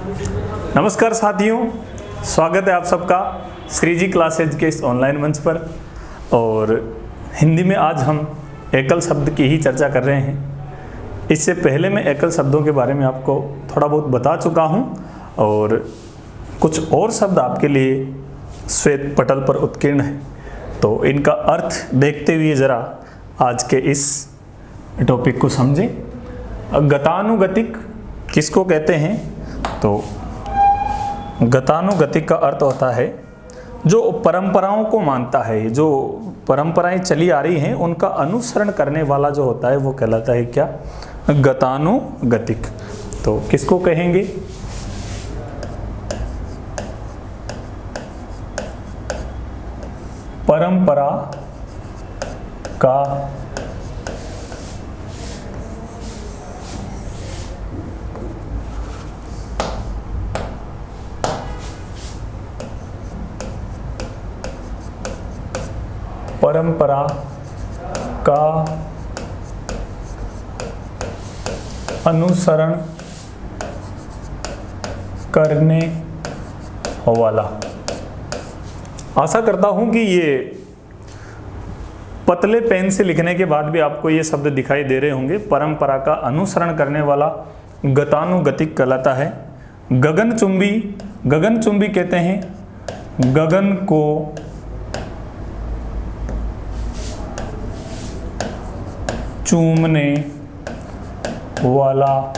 नमस्कार साथियों, स्वागत है आप सबका श्री जी क्लासेज के इस ऑनलाइन मंच पर। और हिंदी में आज हम एकल शब्द की ही चर्चा कर रहे हैं। इससे पहले मैं एकल शब्दों के बारे में आपको थोड़ा बहुत बता चुका हूं और कुछ और शब्द आपके लिए श्वेत पटल पर उत्कीर्ण है, तो इनका अर्थ देखते हुए ज़रा आज के इस टॉपिक को समझें। गतानुगतिक किसको कहते हैं? तो गतानुगतिक का अर्थ होता है जो परंपराओं को मानता है, जो परंपराएं चली आ रही हैं उनका अनुसरण करने वाला जो होता है वो कहलाता है क्या? गतानुगतिक। तो किसको कहेंगे? परंपरा का अनुसरण करने वाला। आशा करता हूं कि ये पतले पेन से लिखने के बाद भी आपको ये शब्द दिखाई दे रहे होंगे। परंपरा का अनुसरण करने वाला गतानुगतिक कहलाता है। गगनचुंबी, गगनचुंबी कहते हैं गगन को चूमने वाला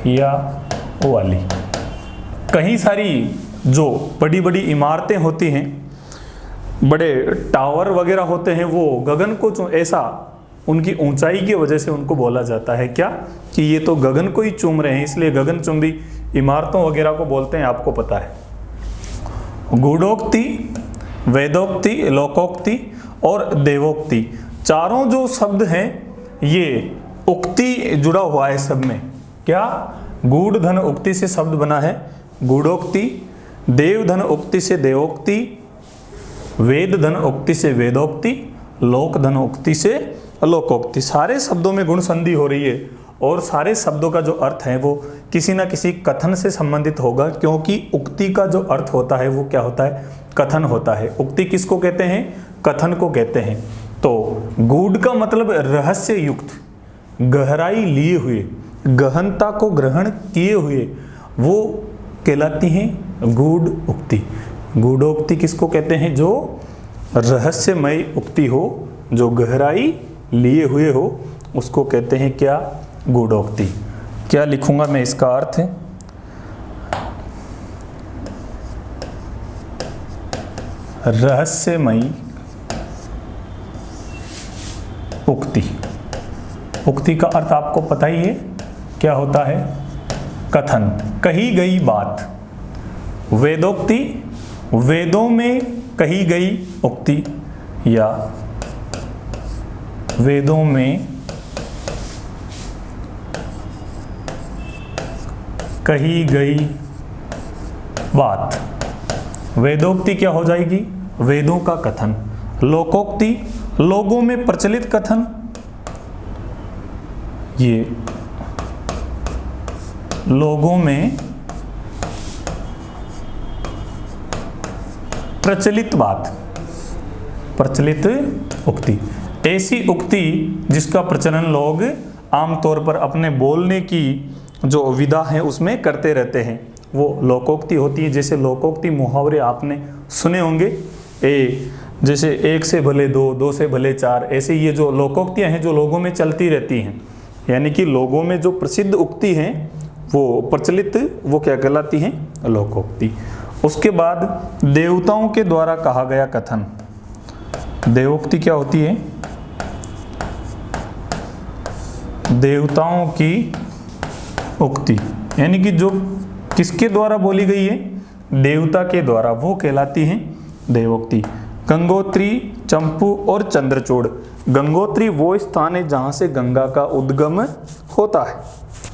या वाली। कई सारी जो बड़ी बड़ी इमारतें होती हैं, बड़े टावर वगैरह होते हैं, वो गगन को ऐसा उनकी ऊंचाई की वजह से उनको बोला जाता है क्या कि ये तो गगन को ही चूम रहे हैं, इसलिए गगनचुंबी इमारतों वगैरह को बोलते हैं, आपको पता है। गूढ़ोक्ति, वेदोक्ति, लोकोक्ति और देवोक्ति, चारों जो शब्द हैं ये उक्ति जुड़ा हुआ है सब में। क्या? गूढ़ धन उक्ति से शब्द बना है गूढ़ोक्ति, देव धन उक्ति से देवोक्ति, वेद धन उक्ति से वेदोक्ति, लोक धन उक्ति से लोकोक्ति। सारे शब्दों में गुण संधि हो रही है और सारे शब्दों का जो अर्थ है वो किसी ना किसी कथन से संबंधित होगा, क्योंकि उक्ति का जो अर्थ होता है वो क्या होता है? कथन होता है। उक्ति किसको कहते हैं? कथन को कहते हैं। तो गूढ़ का मतलब रहस्य युक्त, गहराई लिए हुए, गहनता को ग्रहण किए हुए, वो कहलाती हैं गूढ़ उक्ति। गूढ़ोक्ति किसको कहते हैं? जो रहस्यमय उक्ति हो, जो गहराई लिए हुए हो, उसको कहते हैं क्या? गूढ़ोक्ति। क्या लिखूंगा मैं इसका अर्थ? रहस्यमयी उक्ति। उक्ति का अर्थ आपको पता ही है क्या होता है? कथन, कही गई बात। वेदोक्ति, वेदों में कही गई उक्ति या वेदों में कही गई बात। वेदोक्ति क्या हो जाएगी? वेदों का कथन। लोकोक्ति, लोगों में प्रचलित कथन। ये लोगों में प्रचलित बात, प्रचलित उक्ति। ऐसी उक्ति जिसका प्रचलन लोग आमतौर पर अपने बोलने की जो विधा है उसमें करते रहते हैं, वो लोकोक्ति होती है। जैसे लोकोक्ति मुहावरे आपने सुने होंगे, जैसे एक से भले दो, दो से भले चार, ऐसे ये जो लोकोक्तियाँ हैं जो लोगों में चलती रहती हैं, यानी कि लोगों में जो प्रसिद्ध उक्ति हैं वो प्रचलित, वो क्या कहलाती हैं? लोकोक्ति। उसके बाद देवताओं के द्वारा कहा गया कथन। देवोक्ति क्या होती है? देवताओं की उक्ति, यानी कि जो किसके द्वारा बोली गई है? देवता के द्वारा, वो कहलाती हैं देवोक्ति। गंगोत्री, चंपू और चंद्रचूड़। गंगोत्री वो स्थान है जहाँ से गंगा का उद्गम होता है।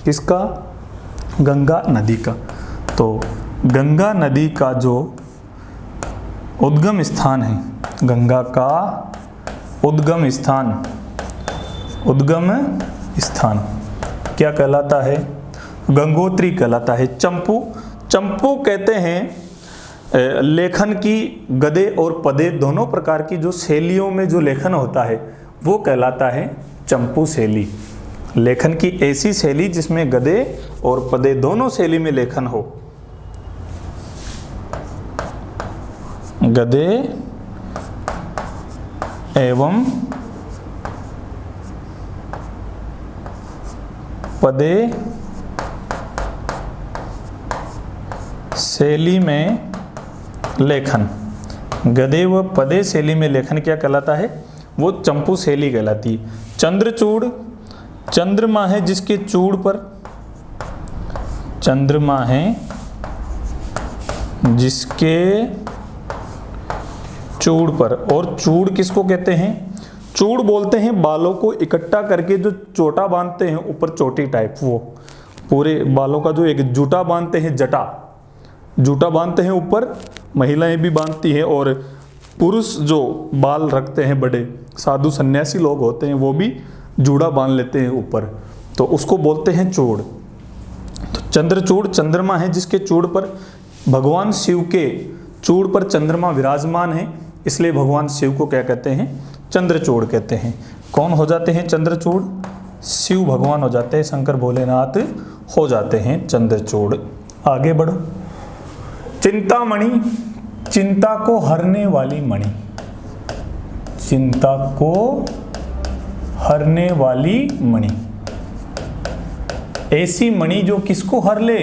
किसका? गंगा नदी का। तो गंगा नदी का जो उद्गम स्थान है, गंगा का उद्गम स्थान, उद्गम स्थान क्या कहलाता है? गंगोत्री कहलाता है। चंपू, चंपू कहते हैं लेखन की गद्य और पद्य दोनों प्रकार की जो शैलियों में जो लेखन होता है वो कहलाता है चंपू शैली। लेखन की ऐसी शैली जिसमें गद्य और पद्य दोनों शैली में लेखन हो। गद्य एवं पद्य शैली में लेखन, गद्य व पद्य शैली में लेखन क्या कहलाता है? वो चंपू शैली कहलाती है। चंद्रचूड़, चंद्रमा है जिसके चूड़ पर, चंद्रमा है जिसके चूड़ पर, और चूड़ किसको कहते हैं? चूड़ बोलते हैं बालों को इकट्ठा करके जो चोटा बांधते हैं ऊपर, चोटी टाइप, वो पूरे बालों का जो एक जूटा बांधते हैं, जटा जूटा बांधते हैं ऊपर, महिलाएं भी बांधती हैं, और पुरुष जो बाल रखते हैं, बड़े साधु सन्यासी लोग होते हैं, वो भी जूड़ा बांध लेते हैं ऊपर, तो उसको बोलते हैं चूड़। तो चंद्रचूड़, चंद्रमा है जिसके चूड़ पर, भगवान शिव के चूड़ पर चंद्रमा विराजमान है, इसलिए भगवान शिव को क्या कहते हैं? चंद्रचूड़ कहते हैं। कौन हो जाते हैं चंद्रचूड़? शिव भगवान हो जाते हैं, शंकर भोलेनाथ हो जाते हैं चंद्रचूड़। आगे बढ़ो। चिंतामणि, चिंता को हरने वाली मणि, चिंता को हरने वाली मणि, ऐसी मणि जो किसको हर ले?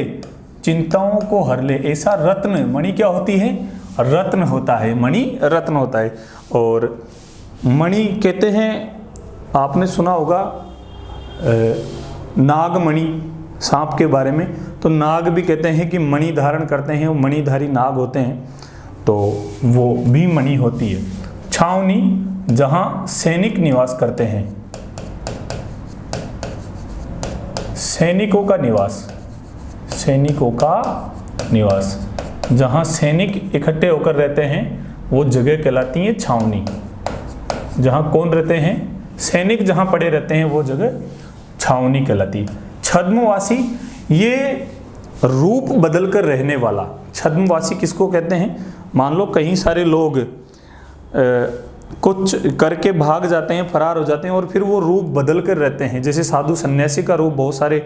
चिंताओं को हर ले। ऐसा रत्न, मणि क्या होती है? रत्न होता है, मणि रत्न होता है। और मणि कहते हैं, आपने सुना होगा नागमणि, सांप के बारे में, तो नाग भी कहते हैं कि मणि धारण करते हैं, वो मणिधारी नाग होते हैं, तो वो भी मणि होती है। छावनी, जहां सैनिक निवास करते हैं, सैनिकों का निवास, सैनिकों का निवास, जहां सैनिक इकट्ठे होकर रहते हैं वो जगह कहलाती है छावनी। जहां कौन रहते हैं? सैनिक जहां पड़े रहते हैं वो जगह छावनी कहलाती है। छद्मवासी, ये रूप बदल कर रहने वाला। छद्मवासी किसको कहते हैं? मान लो कहीं सारे लोग कुछ करके भाग जाते हैं, फरार हो जाते हैं, और फिर वो रूप बदल कर रहते हैं। जैसे साधु सन्यासी का रूप बहुत सारे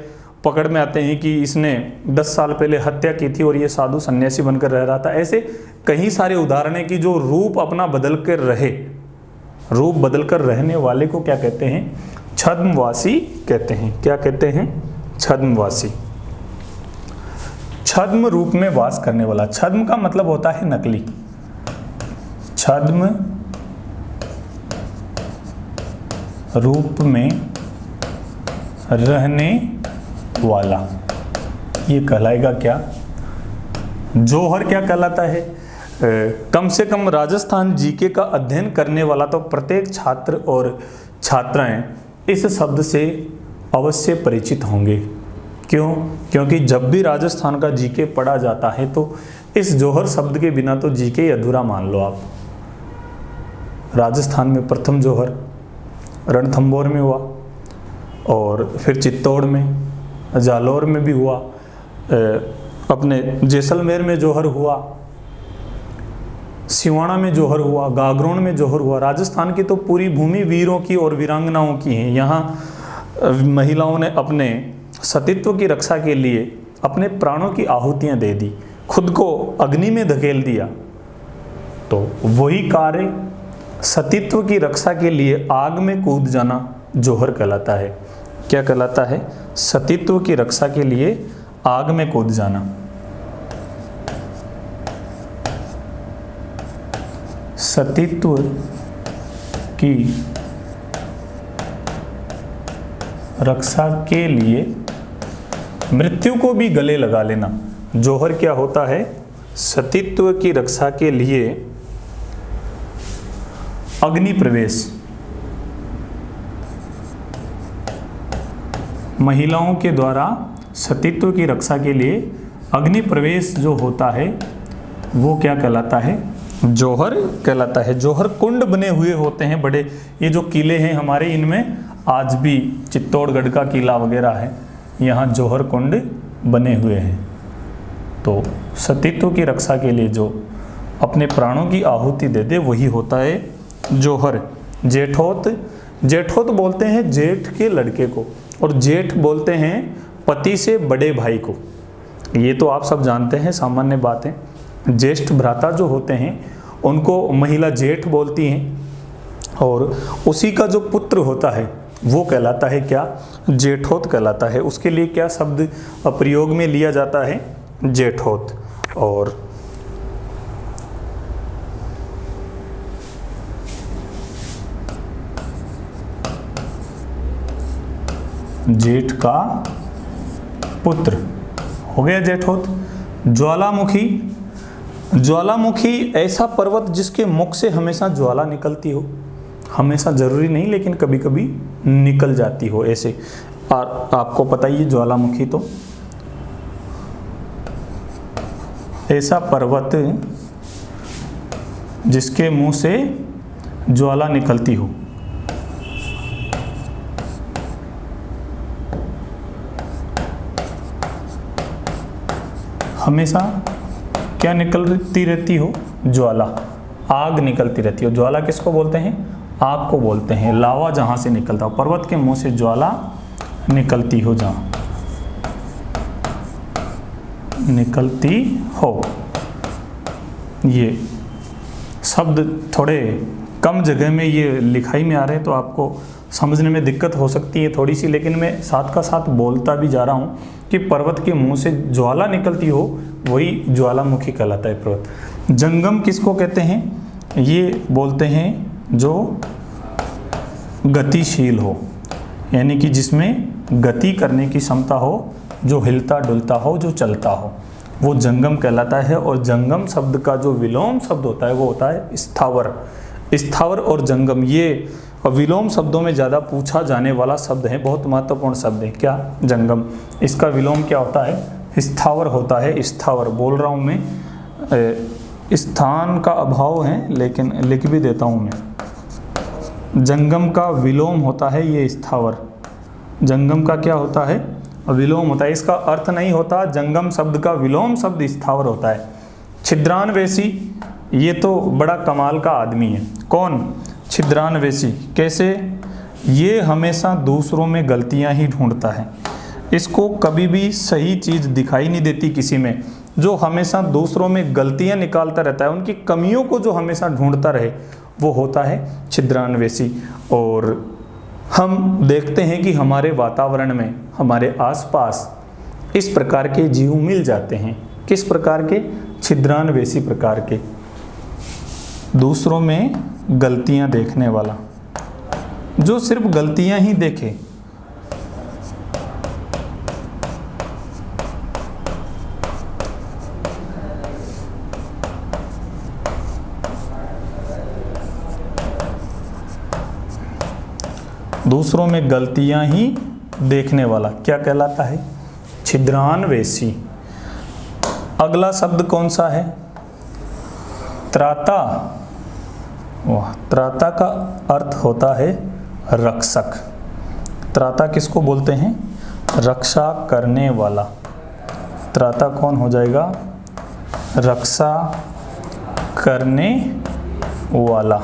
पकड़ में आते हैं कि इसने 10 साल पहले हत्या की थी और ये साधु सन्यासी बनकर रह रहा था। ऐसे कई सारे उदाहरण हैं कि जो रूप अपना बदल कर रहे, रूप बदल कर रहने वाले को क्या कहते हैं? छद्मवासी कहते हैं। क्या कहते हैं? छद्मवासी। छद्म रूप में वास करने वाला। छद्म का मतलब होता है नकली। छद्म रूप में रहने वाला, ये कहलाएगा क्या? जौहर क्या कहलाता है? कम से कम राजस्थान जीके का अध्ययन करने वाला तो प्रत्येक छात्र और छात्राएं इस शब्द से अवश्य परिचित होंगे। क्यों? क्योंकि जब भी राजस्थान का जीके पढ़ा जाता है तो इस जौहर शब्द के बिना तो जीके अधूरा मान लो आप। राजस्थान में प्रथम जौहर रणथंभौर में हुआ, और फिर चित्तौड़ में, जालौर में भी हुआ, अपने जैसलमेर में जौहर हुआ, सिवाना में जौहर हुआ, गागरोन में जौहर हुआ। राजस्थान की तो पूरी भूमि वीरों की और वीरांगनाओं की है। यहाँ महिलाओं ने अपने सतीत्व की रक्षा के लिए अपने प्राणों की आहुतियाँ दे दी, खुद को अग्नि में धकेल दिया। तो वही कार्य सतीत्व की रक्षा के लिए आग में कूद जाना जौहर कहलाता है। क्या कहलाता है? सतीत्व की रक्षा के लिए आग में कूद जाना। सतीत्व की रक्षा के लिए मृत्यु को भी गले लगा लेना। जौहर क्या होता है? सतीत्व की रक्षा के लिए अग्नि प्रवेश। महिलाओं के द्वारा सतीत्व की रक्षा के लिए अग्नि प्रवेश जो होता है वो क्या कहलाता है? जौहर कहलाता है। जौहर कुंड बने हुए होते हैं बड़े। ये जो किले हैं हमारे, इनमें आज भी चित्तौड़गढ़ का किला वगैरह है, यहाँ जौहर कुंड बने हुए हैं। तो सतीत्व की रक्षा के लिए जो अपने प्राणों की आहुति दे दे वही होता है जौहर। जेठोत, जेठोत बोलते हैं जेठ के लड़के को, और जेठ बोलते हैं पति से बड़े भाई को। ये तो आप सब जानते हैं, सामान्य बात है। ज्येष्ठ भ्राता जो होते हैं उनको महिला जेठ बोलती हैं, और उसी का जो पुत्र होता है वो कहलाता है क्या, जेठोत कहलाता है। उसके लिए क्या शब्द प्रयोग में लिया जाता है, जेठोत। और जेठ का पुत्र हो गया जेठोत। ज्वालामुखी, ज्वालामुखी ऐसा पर्वत जिसके मुख से हमेशा ज्वाला निकलती हो, हमेशा जरूरी नहीं लेकिन कभी कभी निकल जाती हो ऐसे। और आपको पता ही है ज्वालामुखी तो ऐसा पर्वत जिसके मुंह से ज्वाला निकलती हो। हमेशा क्या निकलती रहती हो, ज्वाला, आग निकलती रहती हो। ज्वाला किसको बोलते हैं, आग को बोलते हैं। लावा जहाँ से निकलता हो, पर्वत के मुंह से ज्वाला निकलती हो, जहाँ निकलती हो। ये शब्द थोड़े कम जगह में ये लिखाई में आ रहे हैं तो आपको समझने में दिक्कत हो सकती है थोड़ी सी, लेकिन मैं साथ का साथ बोलता भी जा रहा हूँ कि पर्वत के मुंह से ज्वाला निकलती हो वही ज्वालामुखी कहलाता है पर्वत। जंगम किसको कहते हैं, ये बोलते हैं जो गतिशील हो, यानी कि जिसमें गति करने की क्षमता हो, जो हिलता डुलता हो, जो चलता हो, वो जंगम कहलाता है। और जंगम शब्द का जो विलोम शब्द होता है वो होता है स्थावर। स्थावर और जंगम ये विलोम शब्दों में ज़्यादा पूछा जाने वाला शब्द है, बहुत महत्वपूर्ण शब्द है। क्या, जंगम, इसका विलोम क्या होता है, स्थावर होता है। स्थावर बोल रहा हूँ मैं, स्थान का अभाव है लेकिन लिख भी देता हूँ मैं। जंगम का विलोम होता है ये स्थावर। जंगम का क्या होता है, विलोम होता है। इसका अर्थ नहीं होता, जंगम शब्द का विलोम शब्द स्थावर होता है। छिद्रान्वेषी, ये तो बड़ा कमाल का आदमी है। कौन, छिद्रान्वेषी। कैसे, ये हमेशा दूसरों में गलतियां ही ढूंढता है। इसको कभी भी सही चीज़ दिखाई नहीं देती किसी में। जो हमेशा दूसरों में गलतियां निकालता रहता है, उनकी कमियों को जो हमेशा ढूंढता रहे, वो होता है छिद्रान्वेषी। और हम देखते हैं कि हमारे वातावरण में, हमारे आसपास इस प्रकार के जीव मिल जाते हैं। किस प्रकार के, छिद्रान्वेषी प्रकार के, दूसरों में गलतियां देखने वाला, जो सिर्फ गलतियां ही देखे। दूसरों में गलतियां ही देखने वाला क्या कहलाता है, छिद्रान्वेषी। अगला शब्द कौन सा है, त्राता। वाह, त्राता का अर्थ होता है रक्षक। त्राता किसको बोलते हैं, रक्षा करने वाला। त्राता कौन हो जाएगा, रक्षा करने वाला।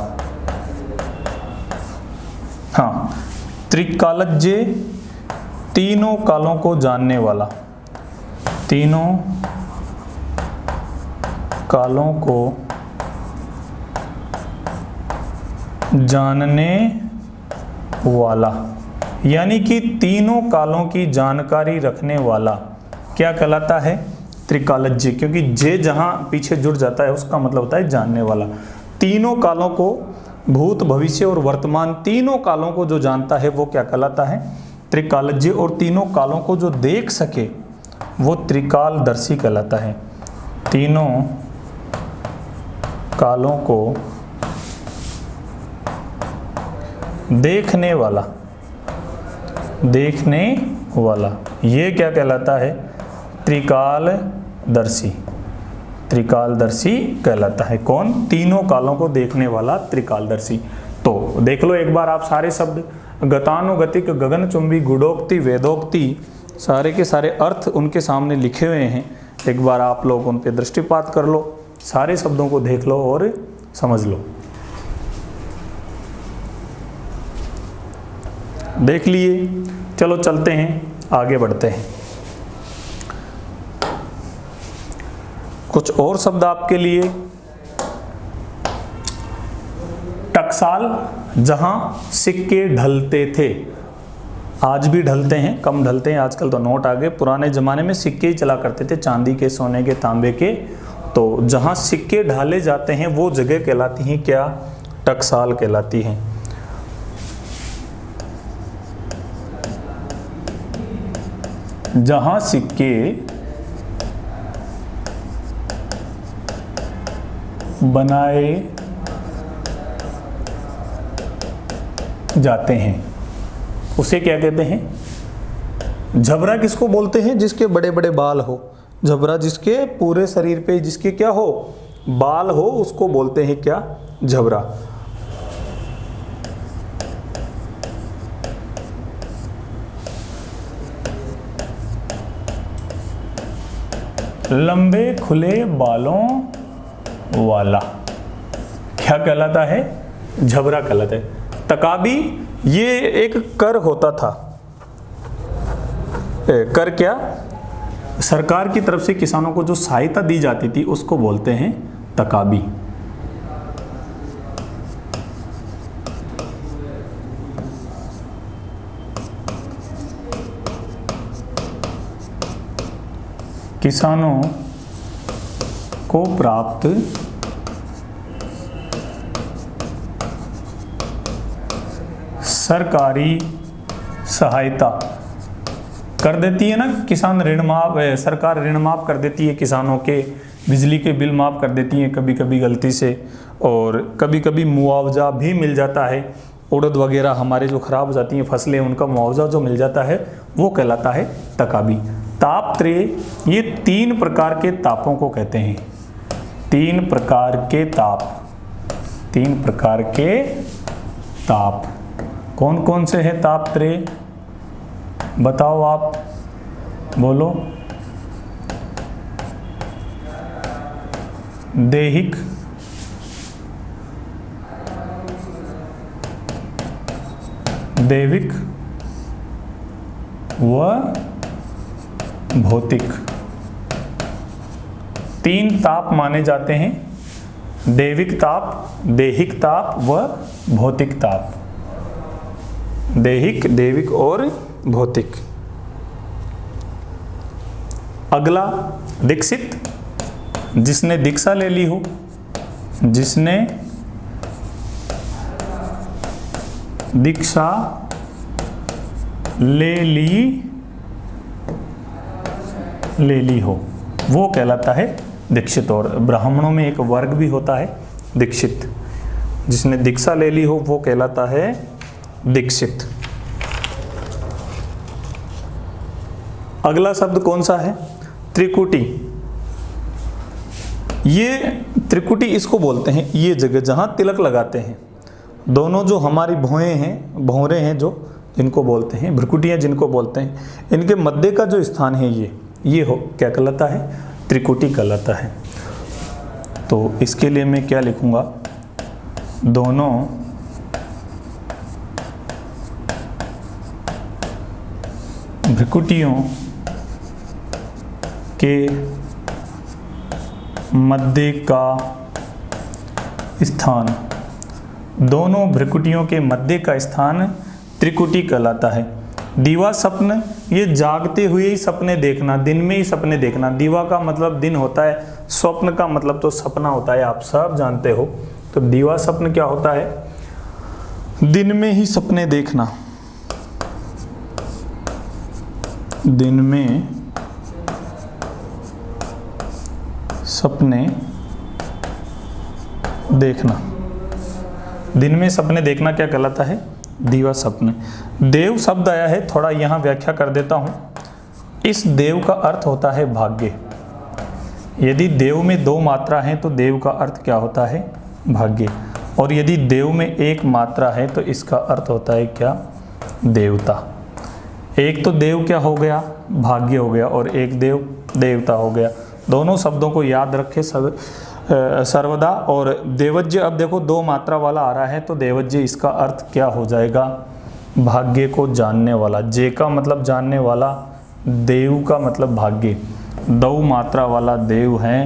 हाँ, त्रिकालज्ञ, तीनों कालों को जानने वाला। तीनों कालों को जानने वाला, यानी कि तीनों कालों की जानकारी रखने वाला क्या कहलाता है, त्रिकालज्ञ। क्योंकि जे जहां पीछे जुड़ जाता है उसका मतलब होता है जानने वाला। तीनों कालों को, भूत भविष्य और वर्तमान तीनों कालों को जो जानता है वो क्या कहलाता है, त्रिकालज्ञ। और तीनों कालों को जो देख सके वो त्रिकालदर्शी कहलाता है। तीनों कालों को देखने वाला, देखने वाला, ये क्या कहलाता है, त्रिकालदर्शी। त्रिकालदर्शी कहलाता है कौन, तीनों कालों को देखने वाला त्रिकालदर्शी। तो देख लो एक बार आप सारे शब्द, गतानुगतिक, गगनचुंबी, गुणोक्ति, वेदोक्ति, सारे के सारे अर्थ उनके सामने लिखे हुए हैं, एक बार आप लोग उन पे दृष्टिपात कर लो, सारे शब्दों को देख लो और समझ लो। देख लिए, चलो चलते हैं, आगे बढ़ते हैं। कुछ और शब्द आपके लिए। टकसाल, जहां सिक्के ढलते थे, आज भी ढलते हैं, कम ढलते हैं, आजकल तो नोट आ गए। पुराने ज़माने में सिक्के ही चला करते थे, चांदी के, सोने के, तांबे के। तो जहाँ सिक्के ढाले जाते हैं वो जगह कहलाती हैं क्या? टकसाल कहलाती हैं। जहाँ सिक्के बनाए जाते हैं उसे क्या कहते हैं? झबरा किसको बोलते हैं? जिसके बड़े बड़े बाल हो। झबरा जिसके पूरे शरीर पे जिसके क्या हो? बाल हो, उसको बोलते हैं क्या? झबरा। लंबे खुले बालों वाला क्या कहलाता है? झबरा कहलाता है। तकाबी, ये एक कर होता था। कर क्या? सरकार की तरफ से किसानों को जो सहायता दी जाती थी उसको बोलते हैं तकाबी। किसानों को प्राप्त सरकारी सहायता कर देती है ना, किसान ऋण माफ, सरकार ऋण माफ कर देती है किसानों के, बिजली के बिल माफ कर देती है कभी कभी गलती से, और कभी कभी मुआवजा भी मिल जाता है। उड़द वगैरह हमारे जो खराब हो जाती हैं फसलें, उनका मुआवजा जो मिल जाता है वो कहलाता है तकाबी। ताप त्रय, ये 3 प्रकार के तापों को कहते हैं। 3 प्रकार के ताप, 3 प्रकार के ताप कौन कौन से हैं? ताप त्रय बताओ, आप बोलो। दैहिक, दैविक व भौतिक। 3 ताप माने जाते हैं, दैविक ताप, दैहिक ताप व भौतिक ताप। दैहिक, दैविक और भौतिक। अगला दीक्षित, जिसने दीक्षा ले ली हो, जिसने दीक्षा ले ली हो वो कहलाता है दीक्षित। और ब्राह्मणों में एक वर्ग भी होता है दीक्षित, जिसने दीक्षा ले ली हो वो कहलाता है दीक्षित। अगला शब्द कौन सा है? त्रिकुटी। ये त्रिकुटी इसको बोलते हैं, ये जगह जहां तिलक लगाते हैं, दोनों जो हमारी भौहें हैं, भौरे हैं जो, जिनको बोलते हैं भ्रुकुटियां, जिनको बोलते हैं, इनके मध्य का जो स्थान है ये हो क्या कहलाता है? त्रिकुटी कहलाता है। तो इसके लिए मैं क्या लिखूंगा? दोनों भ्रुकुटियों के मध्य का स्थान, दोनों भ्रुकुटियों के मध्य का स्थान त्रिकुटी कहलाता है। दीवा स्वप्न, ये जागते हुए ही सपने देखना, दिन में ही सपने देखना। दीवा का मतलब दिन होता है, स्वप्न का मतलब तो सपना होता है, आप सब जानते हो। तो दीवा स्वप्न क्या होता है? दिन में ही सपने देखना, दिन में सपने देखना। दिन में सपने देखना क्या कहलाता है? दीवा स्वप्न। देव शब्द आया है, थोड़ा यहाँ व्याख्या कर देता हूँ। इस देव का अर्थ होता है भाग्य। यदि देव में 2 मात्रा है तो देव का अर्थ क्या होता है? भाग्य। और यदि देव में 1 मात्रा है तो इसका अर्थ होता है क्या? देवता। एक तो देव क्या हो गया? भाग्य हो गया और एक देव देवता हो गया। दोनों शब्दों को याद रखें सर्वदा। और देवज्य, अब देखो दो मात्रा वाला आ रहा है तो देवज्य इसका अर्थ क्या हो जाएगा, भाग्य को जानने वाला। जे का मतलब जानने वाला, देव का मतलब भाग्य, दो मात्रा वाला देव है,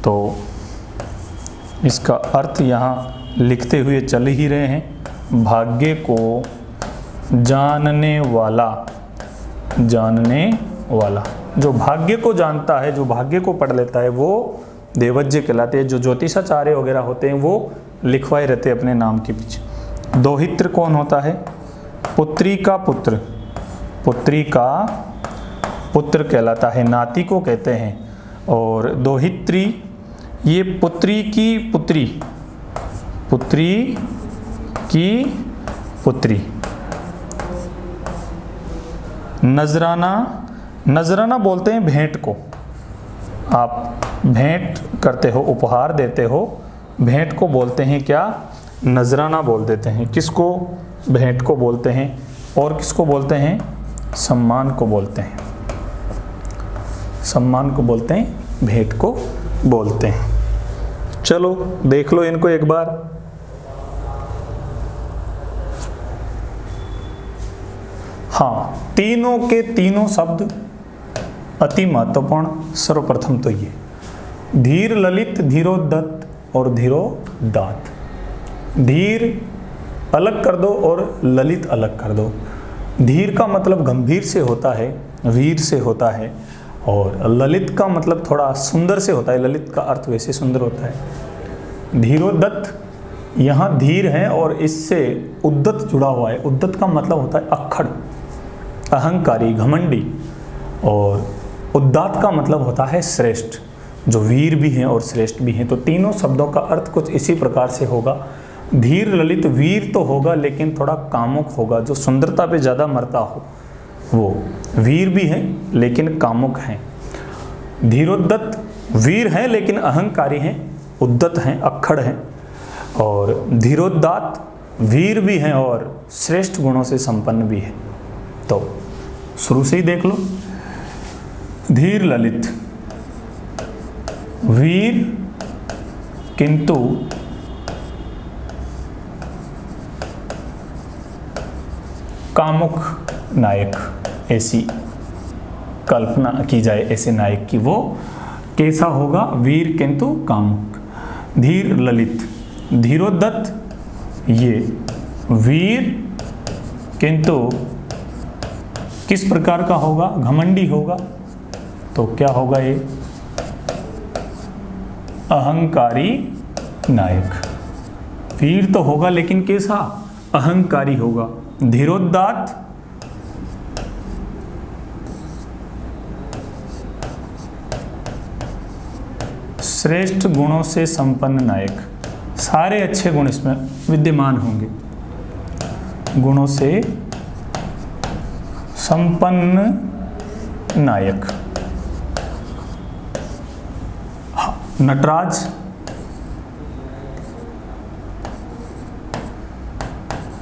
तो इसका अर्थ यहाँ लिखते हुए चल ही रहे हैं, भाग्य को जानने वाला। जानने वाला, जो भाग्य को जानता है, जो भाग्य को पढ़ लेता है, वो देवज्य कहलाते हैं। जो ज्योतिषाचार्य वगैरह होते हैं वो लिखवाए रहते हैं अपने नाम के पीछे। दोहित्र कौन होता है, पुत्री का पुत्र, पुत्री का पुत्र कहलाता है, नाती को कहते हैं। और दोहित्री, ये पुत्री की पुत्री, पुत्री की पुत्री। नजराना, नजराना बोलते हैं भेंट को। आप भेंट करते हो, उपहार देते हो, भेंट को बोलते हैं क्या, नजराना बोल देते हैं। किसको, भेंट को बोलते हैं। और किसको बोलते हैं, सम्मान को बोलते हैं, सम्मान को बोलते हैं, भेंट को बोलते हैं। चलो देख लो इनको एक बार। हाँ, तीनों के तीनों शब्द अति महत्वपूर्ण। सर्वप्रथम तो ये धीर ललित, धीरोदत्त और धीरोदात। धीर अलग कर दो और ललित अलग कर दो। धीर का मतलब गंभीर से होता है, वीर से होता है, और ललित का मतलब थोड़ा सुंदर से होता है। ललित का अर्थ वैसे सुंदर होता है। धीरोदत्त, यहाँ धीर है और इससे उद्दत जुड़ा हुआ है। उद्दत का मतलब होता है अक्खड़, अहंकारी, घमंडी। और उदात्त का मतलब होता है श्रेष्ठ, जो वीर भी हैं और श्रेष्ठ भी हैं। तो तीनों शब्दों का अर्थ कुछ इसी प्रकार से होगा। धीर ललित, वीर तो होगा लेकिन थोड़ा कामुक होगा, जो सुंदरता पे ज़्यादा मरता हो वो वीर भी है लेकिन कामुक हैं। धीरोदत्त वीर हैं लेकिन अहंकारी हैं, उद्दत हैं, अक्खड़ हैं। और धीरोदात्त वीर भी हैं और श्रेष्ठ गुणों से संपन्न भी है। तो शुरू से ही देख लो, धीर ललित, वीर किंतु कामुक नायक, ऐसी कल्पना की जाए ऐसे नायक की, वो कैसा होगा, वीर किंतु कामुक। धीर ललित, धीरोदत्त ये वीर किंतु किस प्रकार का होगा, घमंडी होगा। तो क्या होगा ये, अहंकारी नायक। वीर तो होगा लेकिन कैसा, अहंकारी होगा। धीरोदात्त श्रेष्ठ गुणों से संपन्न नायक। सारे अच्छे गुण इसमें विद्यमान होंगे। गुणों से संपन्न नायक। नटराज,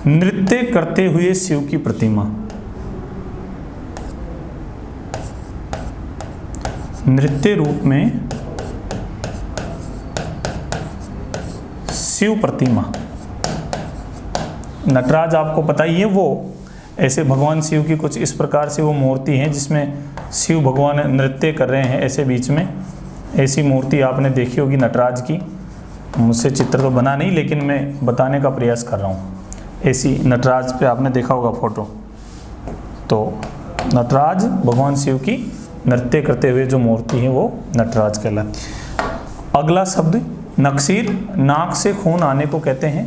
नृत्य करते हुए शिव की प्रतिमा। नृत्य रूप में शिव प्रतिमा। नटराज आपको पता ही है, वो ऐसे भगवान शिव की कुछ इस प्रकार से वो मूर्ति है जिसमें शिव भगवान नृत्य कर रहे हैं ऐसे बीच में। ऐसी मूर्ति आपने देखी होगी नटराज की। मुझसे चित्र तो बना नहीं लेकिन मैं बताने का प्रयास कर रहा हूँ। ऐसी नटराज पे आपने देखा होगा फोटो। तो नटराज भगवान शिव की नृत्य करते हुए जो मूर्ति है वो नटराज कहलाती है। अगला शब्द नक्सीर, नाक से खून आने को कहते हैं।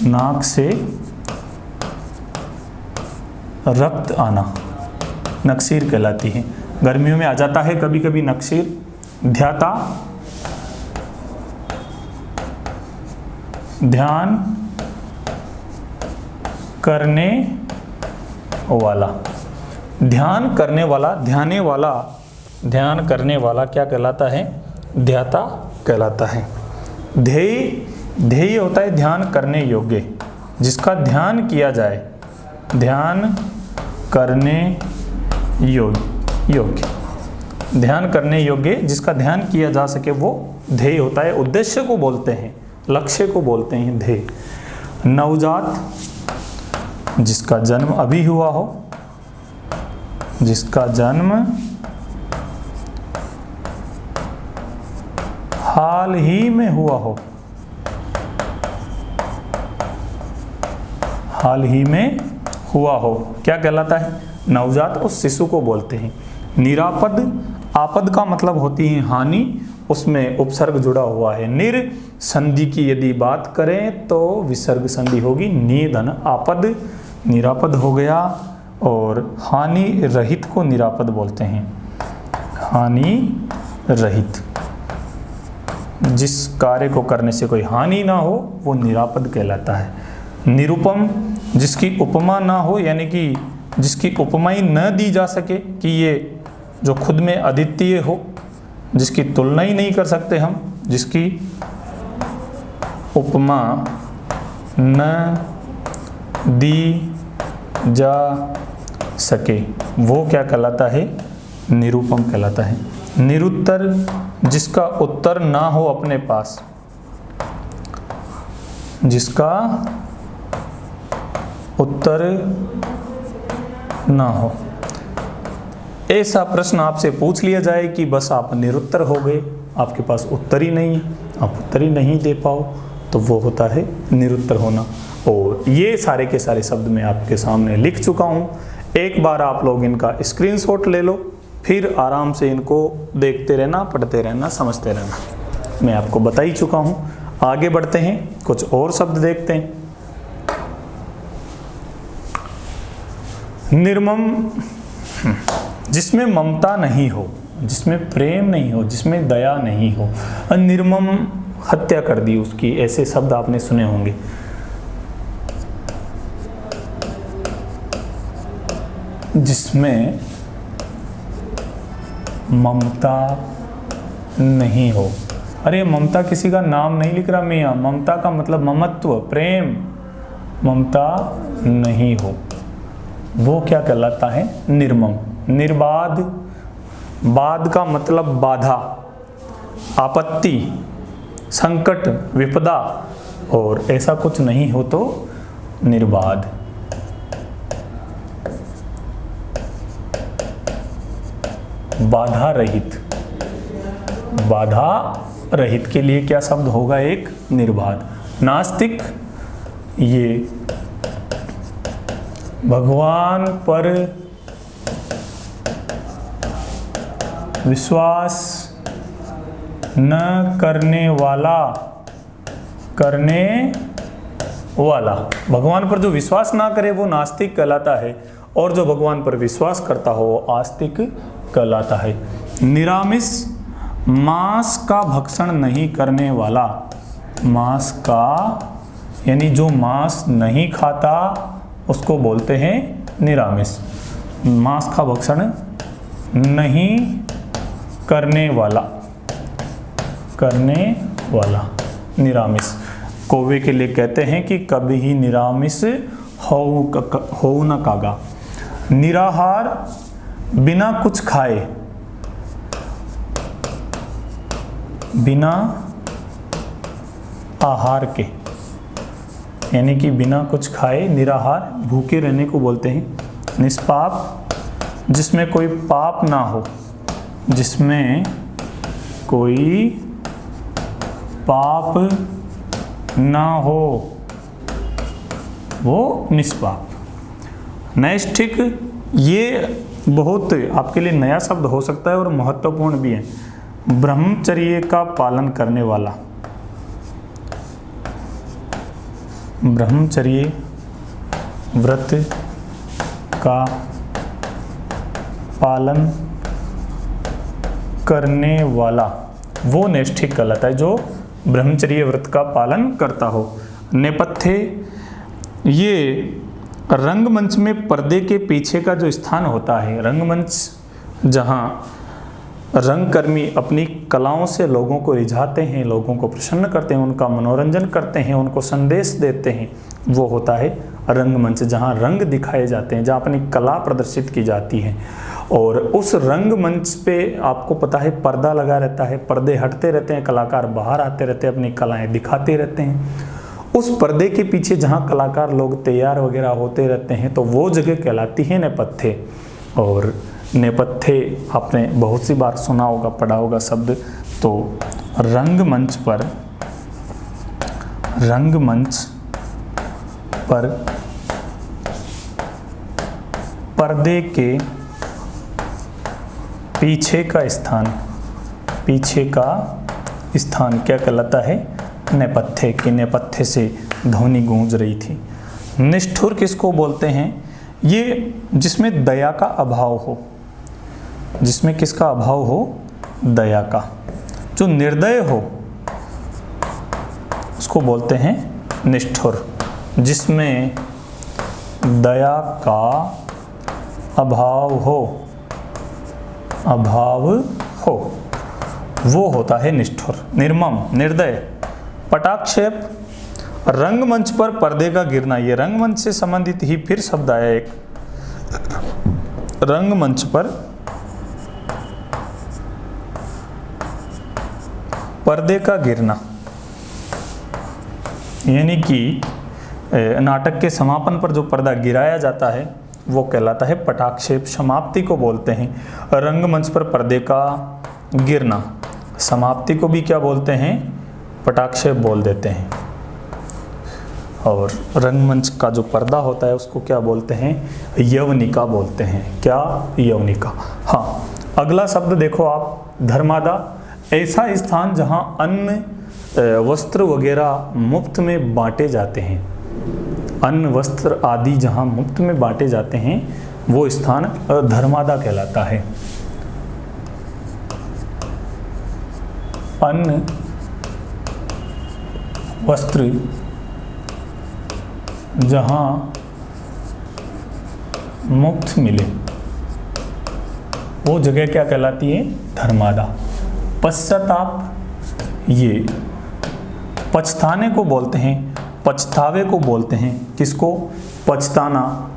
नाक से रक्त आना नक्सीर कहलाती है। गर्मियों में आ जाता है कभी कभी नक्सीर। ध्याता, ध्यान करने वाला। ध्यान करने वाला, ध्याने वाला, ध्यान करने वाला क्या कहलाता है, ध्याता कहलाता है। ध्येय, ध्येय होता है ध्यान करने योग्य, जिसका ध्यान किया जाए। ध्यान करने योग्य। ध्यान करने योग्य, जिसका ध्यान किया जा सके वो ध्येय होता है। उद्देश्य को बोलते हैं, लक्ष्य को बोलते हैं ध्येय। नवजात, जिसका जन्म अभी हुआ हो, जिसका जन्म हाल ही में हुआ हो, हाल ही में हुआ हो, क्या कहलाता है? नवजात। उस शिशु को बोलते हैं। निरापद, आपद का मतलब होती है हानि, उसमें उपसर्ग जुड़ा हुआ है। निर संधि की यदि बात करें तो विसर्ग संधि होगी, निधन। आपद निरापद हो गया, और हानि रहित को निरापद बोलते हैं। हानि रहित, जिस कार्य को करने से कोई हानि ना हो वो निरापद कहलाता है। निरुपम, जिसकी उपमा ना हो, यानी कि जिसकी उपमा ही न दी जा सके, कि ये जो खुद में अद्वितीय हो, जिसकी तुलना ही नहीं कर सकते हम, जिसकी उपमा न दी जा सके, वो क्या कहलाता है? निरुपम कहलाता है। निरुत्तर, जिसका उत्तर ना हो अपने पास, जिसका उत्तर ना हो। ऐसा प्रश्न आपसे पूछ लिया जाए कि बस आप निरुत्तर हो गए, आपके पास उत्तर ही नहीं है, आप उत्तर ही नहीं दे पाओ, तो वो होता है निरुत्तर होना। और ये सारे के सारे शब्द मैं आपके सामने लिख चुका हूँ। एक बार आप लोग इनका स्क्रीनशॉट ले लो, फिर आराम से इनको देखते रहना, पढ़ते रहना, समझते रहना। मैं आपको बता ही चुका हूँ। आगे बढ़ते हैं, कुछ और शब्द देखते हैं। निर्मम, जिसमें ममता नहीं हो, जिसमें प्रेम नहीं हो, जिसमें दया नहीं हो। निर्मम, हत्या कर दी उसकी, ऐसे शब्द आपने सुने होंगे। जिसमें ममता नहीं हो। अरे ममता किसी का नाम नहीं लिख रहा मैं यहाँ, ममता का मतलब ममत्व, प्रेम। ममता नहीं हो, वो क्या कहलाता है? निर्मम। निर्बाध, बाध का मतलब बाधा, आपत्ति, संकट, विपदा, और ऐसा कुछ नहीं हो तो निर्बाध। बाधा रहित, बाधा रहित के लिए क्या शब्द होगा? एक निर्बाध। नास्तिक, ये भगवान पर विश्वास न करने वाला, करने वाला। भगवान पर जो विश्वास ना करे वो नास्तिक कहलाता है, और जो भगवान पर विश्वास करता हो वो आस्तिक कहलाता है। निरामिष, मांस का भक्षण नहीं करने वाला। मांस का यानी जो मांस नहीं खाता उसको बोलते हैं निरामिष। मांस का भक्षण नहीं करने वाला, करने वाला निरामिष। कौवे के लिए कहते हैं कि कभी ही निरामिष हो न कागा। निराहार, बिना कुछ खाए, बिना आहार के, यानी कि बिना कुछ खाए निराहार, भूखे रहने को बोलते हैं। निष्पाप, जिसमें कोई पाप ना हो, जिसमें कोई पाप ना हो, वो निष्पाप। नैष्ठिक, ये बहुत आपके लिए नया शब्द हो सकता है और महत्वपूर्ण भी है। ब्रह्मचर्य का पालन करने वाला। ब्रह्मचर्य व्रत का पालन करने वाला, वो नैष्ठिक कहलाता है, जो ब्रह्मचर्य व्रत का पालन करता हो। नेपथ्य, ये रंगमंच में पर्दे के पीछे का जो स्थान होता है, रंगमंच जहाँ रंगकर्मी अपनी कलाओं से लोगों को रिझाते हैं, लोगों को प्रसन्न करते हैं, उनका मनोरंजन करते हैं, उनको संदेश देते हैं, वो होता है रंगमंच, जहाँ रंग दिखाए जाते हैं, जहाँ अपनी कला प्रदर्शित की जाती है। और उस रंगमंच पे आपको पता है पर्दा लगा रहता है, पर्दे हटते रहते हैं, कलाकार बाहर आते रहते हैं, अपनी कलाएं दिखाते रहते हैं। उस पर्दे के पीछे जहाँ कलाकार लोग तैयार वगैरह होते रहते हैं तो वो जगह कहलाती है नेपथ्य। और नेपथ्य आपने बहुत सी बार सुना होगा, पढ़ा होगा शब्द। तो रंगमंच पर पर्दे के पीछे का स्थान क्या कहलाता है? नेपथ्य। के नेपथ्य से ध्वनि गूंज रही थी। निष्ठुर किसको बोलते हैं? ये जिसमें दया का अभाव हो, जिसमें किसका अभाव हो? दया का। जो निर्दय हो उसको बोलते हैं निष्ठुर। जिसमें दया का अभाव हो वो होता है निष्ठुर। निर्मम, निर्दय। पटाक्षेप, रंगमंच पर पर्दे का गिरना। ये रंगमंच से संबंधित ही फिर शब्द आया एक, रंगमंच पर पर्दे का गिरना, यानी कि नाटक के समापन पर जो पर्दा गिराया जाता है वो कहलाता है पटाक्षेप। समाप्ति को बोलते हैं रंगमंच पर पर्दे का गिरना। समाप्ति को भी क्या बोलते हैं? पटाक्षेप बोल देते हैं। और रंगमंच का जो पर्दा होता है उसको क्या बोलते हैं? यवनिका बोलते हैं। क्या? यवनिका। हाँ, अगला शब्द देखो आप, धर्मादा। ऐसा स्थान जहाँ अन्न वस्त्र वगैरह मुफ्त में बांटे जाते हैं। अन्न वस्त्र आदि जहाँ मुफ्त में बांटे जाते हैं वो स्थान धर्मादा कहलाता है। अन्न वस्त्र जहाँ मुफ्त मिले वो जगह क्या कहलाती है? धर्मादा। पश्चाताप, ये पछताने को बोलते हैं, पछतावे को बोलते हैं। किसको? पछताना।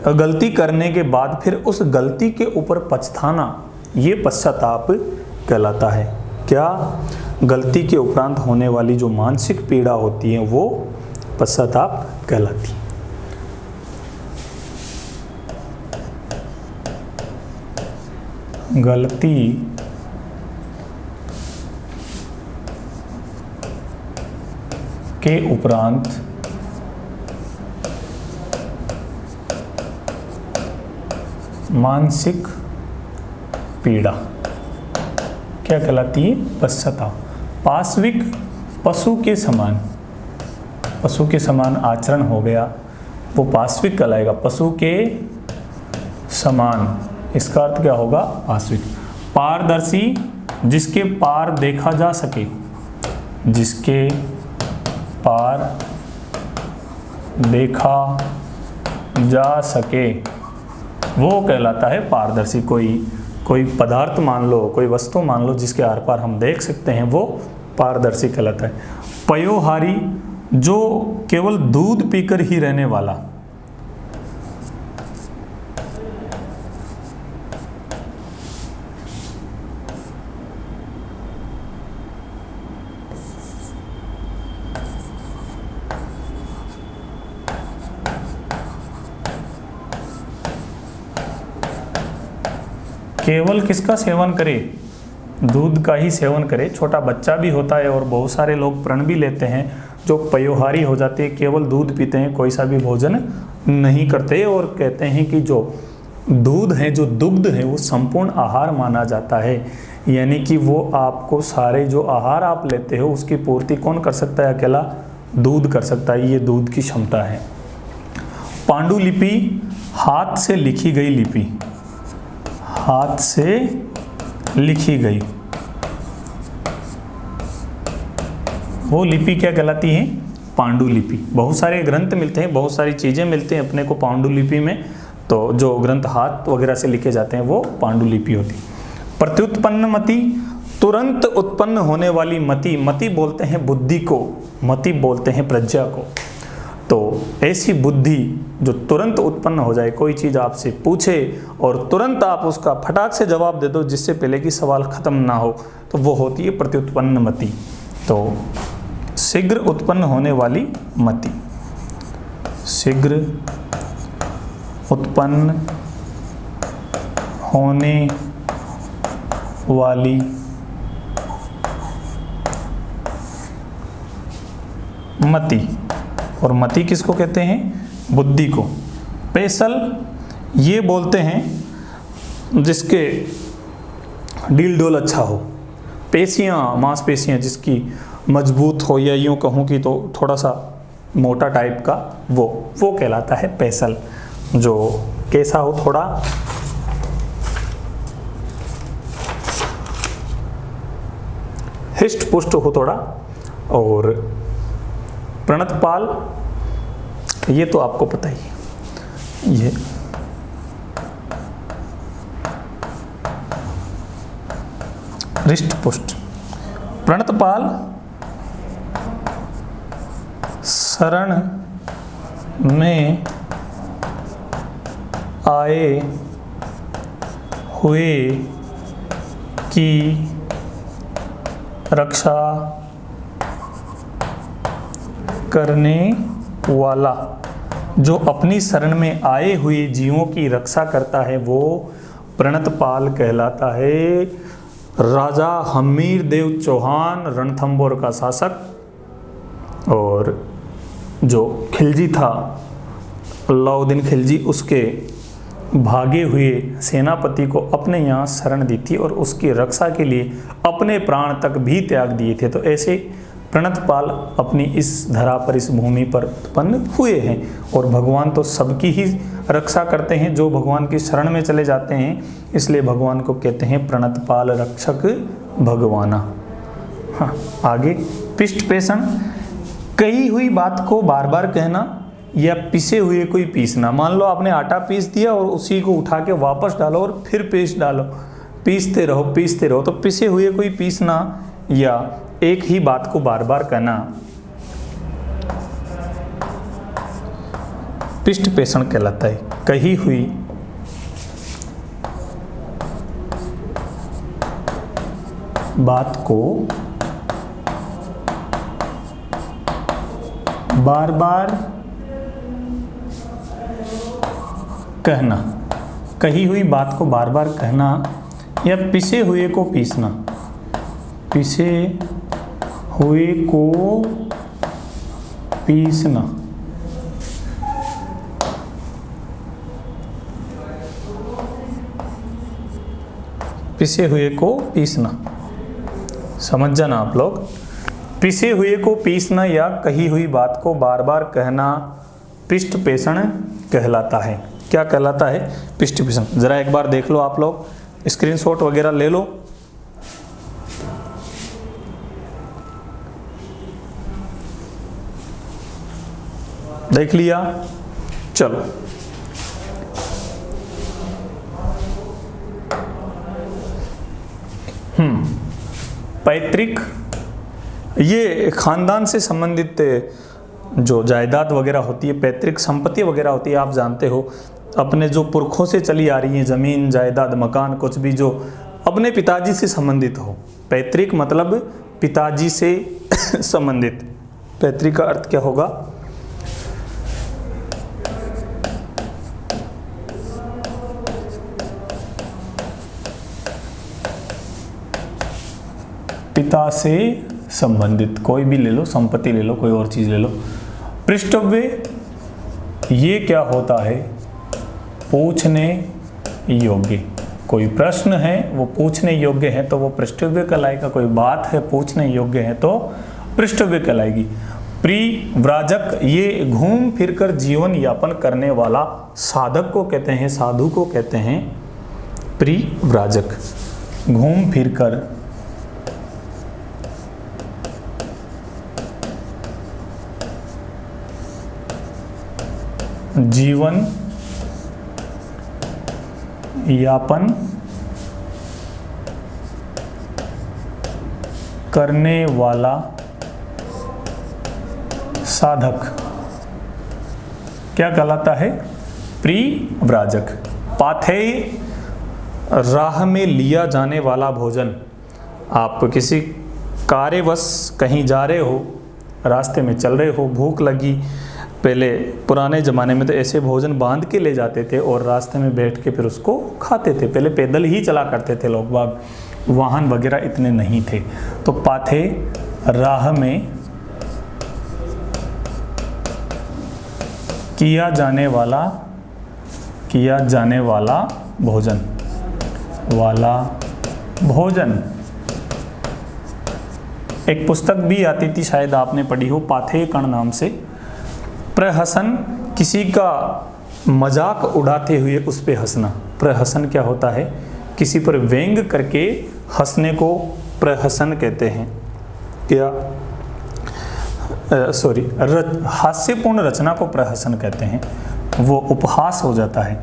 गलती करने के बाद फिर उस गलती के ऊपर पछताना, ये पश्चाताप कहलाता है। क्या? गलती के उपरांत होने वाली जो मानसिक पीड़ा होती है वो पश्चाताप कहलाती है। गलती के उपरांत मानसिक पीड़ा क्या कहलाती है? पश्चाताप। पाश्विक, पशु के समान आचरण हो गया वो पाश्विक कहलाएगा। पशु के समान, इसका अर्थ क्या होगा? पाश्विक। पारदर्शी, जिसके पार देखा जा सके, जिसके पार देखा जा सके वो कहलाता है पारदर्शी। कोई पदार्थ मान लो, कोई वस्तु मान लो जिसके आर पार हम देख सकते हैं वो पारदर्शी कहलाता है। पयोहारी, जो केवल दूध पीकर ही रहने वाला। केवल किसका सेवन करे? दूध का ही सेवन करे। छोटा बच्चा भी होता है और बहुत सारे लोग प्रण भी लेते हैं जो पयोहारी हो जाते हैं, केवल दूध पीते हैं, कोई सा भी भोजन नहीं करते और कहते हैं कि जो दूध है, जो दुग्ध है वो संपूर्ण आहार माना जाता है। यानी कि वो आपको सारे जो आहार आप लेते हो उसकी पूर्ति कौन कर सकता है? अकेला दूध कर सकता है। ये दूध की क्षमता है। पांडुलिपि, हाथ से लिखी गई लिपि। हाथ से लिखी गई वो लिपि क्या कहलाती है? पांडुलिपि। बहुत सारे ग्रंथ मिलते हैं, बहुत सारी चीज़ें मिलते हैं अपने को पांडुलिपि में। तो जो ग्रंथ हाथ वगैरह से लिखे जाते हैं वो पांडुलिपि होती। प्रत्युत्पन्न मति, तुरंत उत्पन्न होने वाली मति। मति बोलते हैं बुद्धि को, मति बोलते हैं प्रज्ञा को। तो ऐसी बुद्धि जो तुरंत उत्पन्न हो जाए, कोई चीज़ आपसे पूछे और तुरंत आप उसका फटाक से जवाब दे दो जिससे पहले कि सवाल खत्म ना हो, तो वो होती है प्रत्युत्पन्न मति। तो शीघ्र उत्पन्न होने वाली मति, शीघ्र उत्पन्न होने वाली मति। और मति किसको कहते हैं? बुद्धि को। पेशल ये बोलते हैं जिसके डील डोल अच्छा हो, पेशियाँ, मांसपेशियाँ जिसकी मजबूत हो, या यूँ कहूँ कि तो थोड़ा सा मोटा टाइप का, वो कहलाता है पेशल। जो कैसा हो, थोड़ा हिष्ट पुष्ट हो थोड़ा। और प्रणतपाल ये तो आपको पता ही है, ये हृष्ट पुष्ट। प्रणतपाल शरण में आए हुए की रक्षा करने वाला, जो अपनी शरण में आए हुए जीवों की रक्षा करता है वो प्रणतपाल कहलाता है। राजा हमीर देव चौहान रणथंभौर का शासक, और जो खिलजी था अलाउद्दीन खिलजी, उसके भागे हुए सेनापति को अपने यहाँ शरण दी थी और उसकी रक्षा के लिए अपने प्राण तक भी त्याग दिए थे। तो ऐसे प्रणतपाल अपनी इस धरा पर, इस भूमि पर उत्पन्न हुए हैं। और भगवान तो सबकी ही रक्षा करते हैं जो भगवान की शरण में चले जाते हैं, इसलिए भगवान को कहते हैं प्रणतपाल रक्षक भगवाना। हाँ, आगे पिष्ट पेषण, कही हुई बात को बार बार कहना या पिसे हुए कोई पीसना। मान लो आपने आटा पीस दिया और उसी को उठा के वापस डालो और फिर पीस डालो, पीसते रहो। तो पिसे हुए कोई पीसना या एक ही बात को बार बार कहना पिष्ट पेषण कहलाता है। कही हुई बात को बार बार कहना, कही हुई बात को बार बार कहना या पिसे हुए को पीसना, पिसे हुए को पीसना। पिसे हुए को पीसना, समझ जाना आप लोग। पिसे हुए को पीसना या कही हुई बात को बार बार कहना पिष्ट पेषण कहलाता है। क्या कहलाता है? पिष्ट पेषण। जरा एक बार देख लो आप लोग, स्क्रीनशॉट वगैरह ले लो। देख लिया? चलो, पैतृक, ये खानदान से संबंधित जो जायदाद वगैरह होती है, पैतृक संपत्ति वगैरह होती है, आप जानते हो अपने जो पुरखों से चली आ रही है, ज़मीन जायदाद मकान कुछ भी जो अपने पिताजी से संबंधित हो। पैतृक मतलब पिताजी से संबंधित। पैतृक का अर्थ क्या होगा? पिता से संबंधित, कोई भी ले लो, संपत्ति ले लो, कोई और चीज ले लो। पृष्ठव्य, ये क्या होता है? पूछने योग्य। कोई प्रश्न है वो पूछने योग्य है तो वो पृष्ठव्य कहलाएगा, कोई बात है पूछने योग्य है तो पृष्ठव्य कहलाएगी। परिव्राजक, ये घूम फिरकर जीवन यापन करने वाला साधक को कहते हैं, साधु को कहते हैं परिव्राजक। घूम फिरकर जीवन यापन करने वाला साधक। क्या कहलाता है? परिव्राजक। पाथेय, राह में लिया जाने वाला भोजन। आप किसी कार्यवश कहीं जा रहे हो, रास्ते में चल रहे हो, भूख लगी, पहले पुराने ज़माने में तो ऐसे भोजन बांध के ले जाते थे और रास्ते में बैठ के फिर उसको खाते थे। पहले पैदल ही चला करते थे लोग बाग, वाहन वगैरह इतने नहीं थे। तो पाथेय, राह में किया जाने वाला भोजन। एक पुस्तक भी आती थी, शायद आपने पढ़ी हो, पाथेय कण नाम से। प्रहसन, किसी का मजाक उड़ाते हुए उस पे हंसना। प्रहसन क्या होता है? किसी पर व्यंग करके हंसने को प्रहसन कहते हैं। क्या हास्यपूर्ण रचना को प्रहसन कहते हैं। वो उपहास हो जाता है।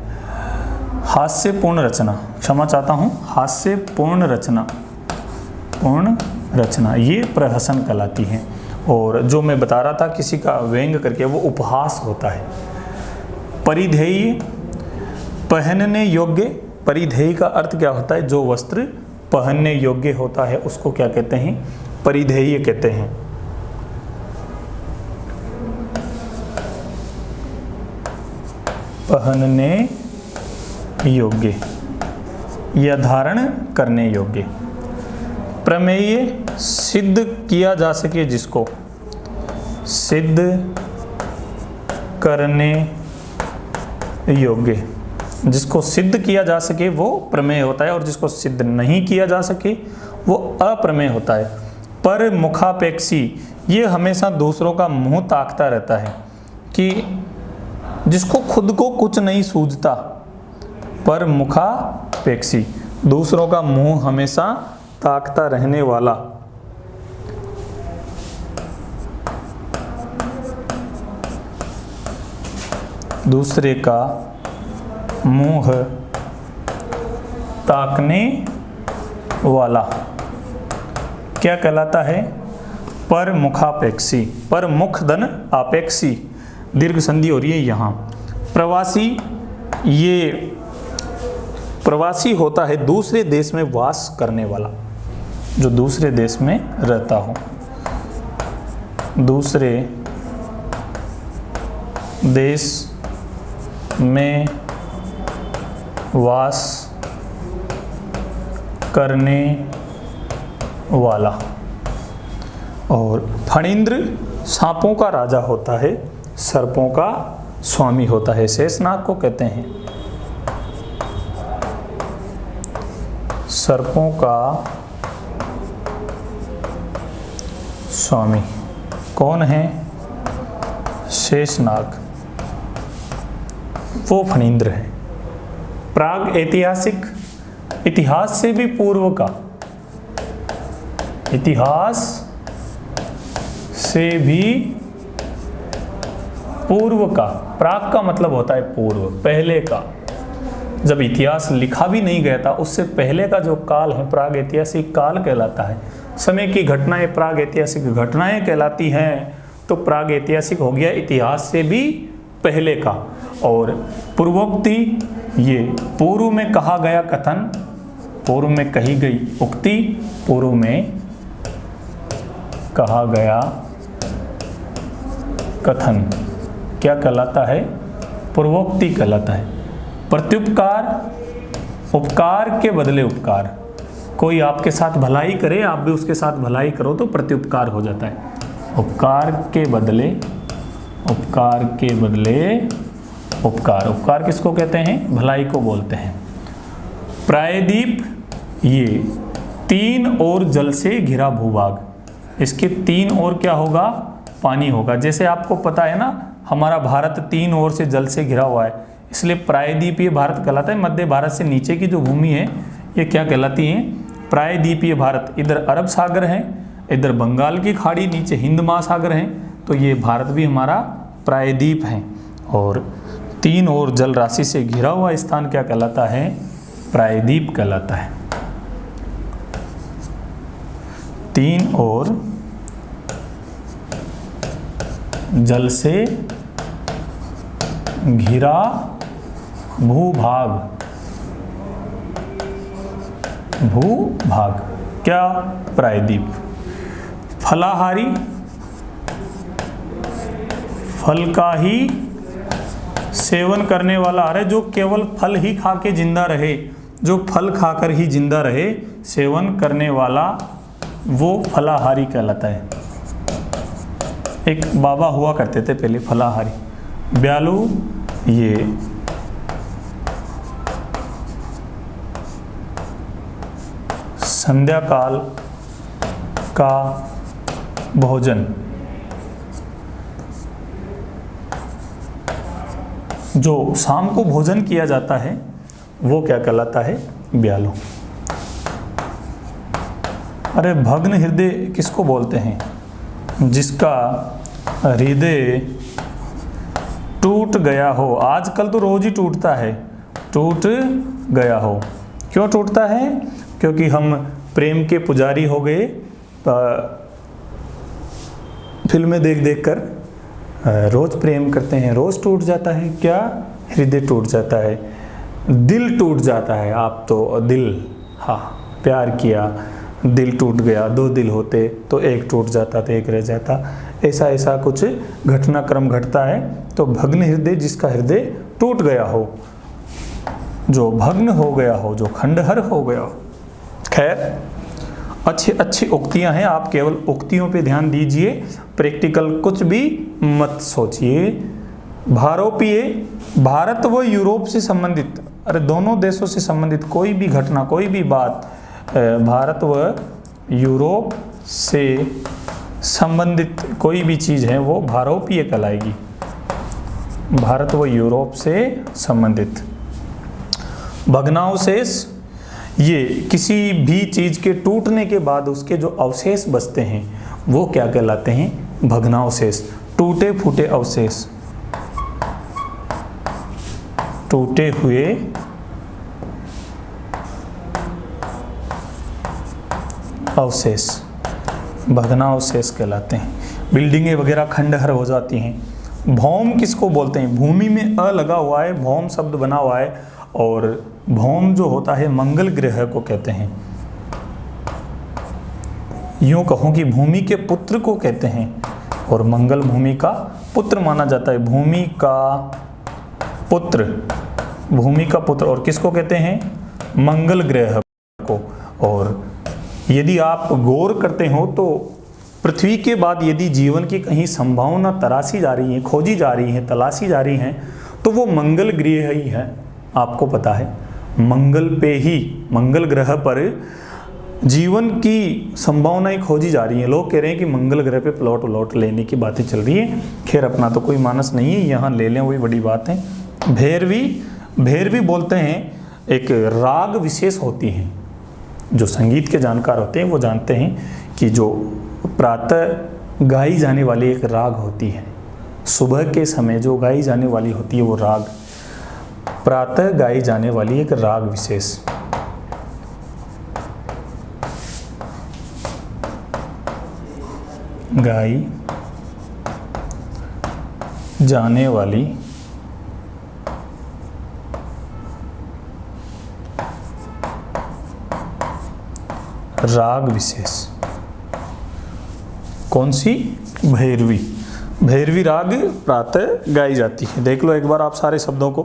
हास्यपूर्ण रचना, क्षमा चाहता हूँ, हास्यपूर्ण रचना ये प्रहसन कहलाती है। और जो मैं बता रहा था किसी का व्यंग करके, वो उपहास होता है। परिधेय, पहनने योग्य। परिधेय का अर्थ क्या होता है? जो वस्त्र पहनने योग्य होता है उसको क्या कहते हैं? परिधेय कहते हैं। पहनने योग्य या धारण करने योग्य। प्रमेय, सिद्ध किया जा सके जिसको, सिद्ध करने योग्य। जिसको सिद्ध किया जा सके वो प्रमेय होता है, और जिसको सिद्ध नहीं किया जा सके वो अप्रमेय होता है। पर मुखापेक्षी, ये हमेशा दूसरों का मुंह ताकता रहता है, कि जिसको खुद को कुछ नहीं सूझता। पर मुखापेक्षी, दूसरों का मुंह हमेशा ताकता रहने वाला। दूसरे का मुंह ताकने वाला क्या कहलाता है? पर मुखापेक्षी। पर मुख धन आपेक्षी, दीर्घ संधि हो रही है यहाँ। प्रवासी, ये प्रवासी होता है दूसरे देश में वास करने वाला, जो दूसरे देश में रहता हो। दूसरे देश में वास करने वाला। और फणींद्र, सांपों का राजा होता है, सर्पों का स्वामी होता है। शेषनाग को कहते हैं सर्पों का स्वामी। कौन है? शेषनाग, वो फणींद्र है। प्राग ऐतिहासिक, इतिहास से भी पूर्व का। इतिहास से भी पूर्व का। प्राग का मतलब होता है पूर्व, पहले का। जब इतिहास लिखा भी नहीं गया था उससे पहले का जो काल है प्राग ऐतिहासिक काल कहलाता है। समय की घटनाएं प्राग ऐतिहासिक घटनाएं कहलाती हैं। तो प्राग ऐतिहासिक हो गया इतिहास से भी पहले का। और पूर्वोक्ति, ये पूर्व में कहा गया कथन, पूर्व में कही गई उक्ति, पूर्व में कहा गया कथन क्या कहलाता है? पूर्वोक्ति कहलाता है। प्रत्युपकार, उपकार के बदले उपकार। कोई आपके साथ भलाई करे, आप भी उसके साथ भलाई करो तो प्रत्युपकार हो जाता है। उपकार के बदले उपकार। उपकार किसको कहते हैं? भलाई को बोलते हैं। प्रायद्वीप, ये तीन ओर जल से घिरा भूभाग। इसके तीन ओर क्या होगा? पानी होगा। जैसे आपको पता है ना, हमारा भारत तीन ओर से जल से घिरा हुआ है, इसलिए प्रायद्वीपीय भारत कहलाता है। मध्य भारत से नीचे की जो भूमि है ये क्या कहलाती है? प्रायद्वीपीय भारत। इधर अरब सागर है, इधर बंगाल की खाड़ी, नीचे हिंद महासागर है, तो ये भारत भी हमारा प्रायद्वीप है। और तीन ओर जल राशि से घिरा हुआ स्थान क्या कहलाता है? प्रायद्वीप कहलाता है। तीन ओर जल से घिरा भूभाग, भूभाग क्या? प्रायद्वीप। फलाहारी, फल का ही सेवन करने वाला, अरे जो केवल फल ही खा के जिंदा रहे, जो फल खाकर ही जिंदा रहे, सेवन करने वाला, वो फलाहारी कहलाता है। एक बाबा हुआ करते थे पहले फलाहारी। ब्यालू, ये संध्या काल का भोजन, जो शाम को भोजन किया जाता है वो क्या कहलाता है? ब्यालू। अरे भग्न हृदय किसको बोलते हैं? जिसका हृदय टूट गया हो। आजकल तो रोज ही टूटता है, टूट गया हो। क्यों टूटता है? क्योंकि हम प्रेम के पुजारी हो गए, फिल्में देख देख कर रोज प्रेम करते हैं, रोज टूट जाता है। क्या? हृदय टूट जाता है, दिल टूट जाता है। आप तो दिल, हाँ, प्यार किया, दिल टूट गया। दो दिल होते तो एक टूट जाता तो एक रह जाता, ऐसा कुछ घटनाक्रम घटता है। तो भग्न हृदय, जिसका हृदय टूट गया हो, जो भग्न हो गया हो, जो खंडहर हो गया हो। खैर, अच्छी उक्तियां हैं, आप केवल उक्तियों पे ध्यान दीजिए, प्रैक्टिकल कुछ भी मत सोचिए। भारोपीय, भारत व यूरोप से संबंधित, अरे दोनों देशों से संबंधित कोई भी घटना, कोई भी बात भारत व यूरोप से संबंधित कोई भी चीज़ है वो भारोपीय कहलाएगी। भारत व यूरोप से संबंधित। भग्नावशेष, ये किसी भी चीज़ के टूटने के बाद उसके जो अवशेष बचते हैं वो क्या कहलाते हैं? भग्नावशेष। टूटे फूटे अवशेष, टूटे हुए अवशेष भग्नावशेष कहलाते हैं। बिल्डिंगें वगैरह खंडहर हो जाती हैं। भौम किसको बोलते हैं? भूमि में अ लगा हुआ है, भौम शब्द बना हुआ है, और भौम जो होता है मंगल ग्रह को कहते हैं। यूं कहूं कि भूमि के पुत्र को कहते हैं, और मंगल भूमि का पुत्र माना जाता है। भूमि का पुत्र, भूमि का पुत्र, और किसको कहते हैं? मंगल ग्रह को। और यदि आप गौर करते हो तो पृथ्वी के बाद यदि जीवन की कहीं संभावना तराशी जा रही है, खोजी जा रही है, तलाशी जा रही है, तो वो मंगल ग्रह ही है। आपको पता है, मंगल पे ही, मंगल ग्रह पर जीवन की संभावनाएं खोजी जा रही हैं। लोग कह रहे हैं कि मंगल ग्रह पे प्लॉट व्लॉट लेने की बातें चल रही हैं। खैर, अपना तो कोई मानस नहीं है, यहाँ ले लें वही बड़ी बात है। भैरवी, भैरवी बोलते हैं, एक राग विशेष होती हैं। जो संगीत के जानकार होते हैं वो जानते हैं कि जो प्रातः गाई जाने वाली एक राग होती है, सुबह के समय जो गाई जाने वाली होती है वो राग, प्रातः गाई जाने वाली एक राग विशेष। गाई जाने वाली राग विशेष कौन सी? भैरवी। भैरवी राग प्रातः गाई जाती है। देख लो एक बार आप सारे शब्दों को।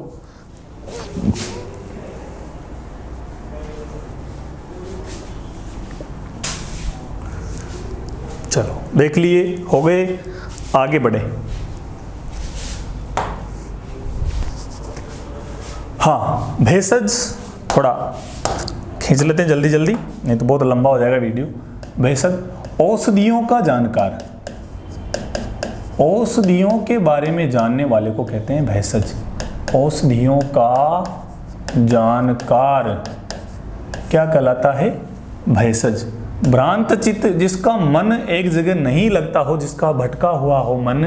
चलो देख लिए, हो गए, आगे बढ़े। हाँ, भेषज थोड़ा खींच लेते हैं जल्दी जल्दी, नहीं तो बहुत लंबा हो जाएगा वीडियो। भेषज, औषधियों का जानकार, औषधियों के बारे में जानने वाले को कहते हैं भेषज। औषधियों का जानकार क्या कहलाता है? भेषज। भ्रांत चित्त, जिसका मन एक जगह नहीं लगता हो, जिसका भटका हुआ हो मन,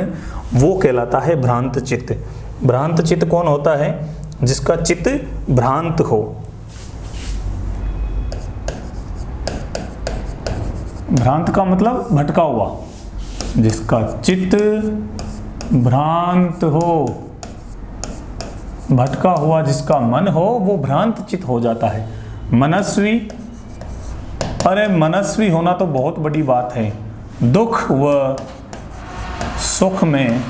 वो कहलाता है भ्रांत चित्त। भ्रांत चित्त कौन होता है? जिसका चित्त भ्रांत हो। भ्रांत का मतलब भटका हुआ, जिसका चित्त भ्रांत हो भटका हुआ जिसका मन हो वो भ्रांत चित हो जाता है। मनस्वी, अरे मनस्वी होना तो बहुत बड़ी बात है। दुख व सुख में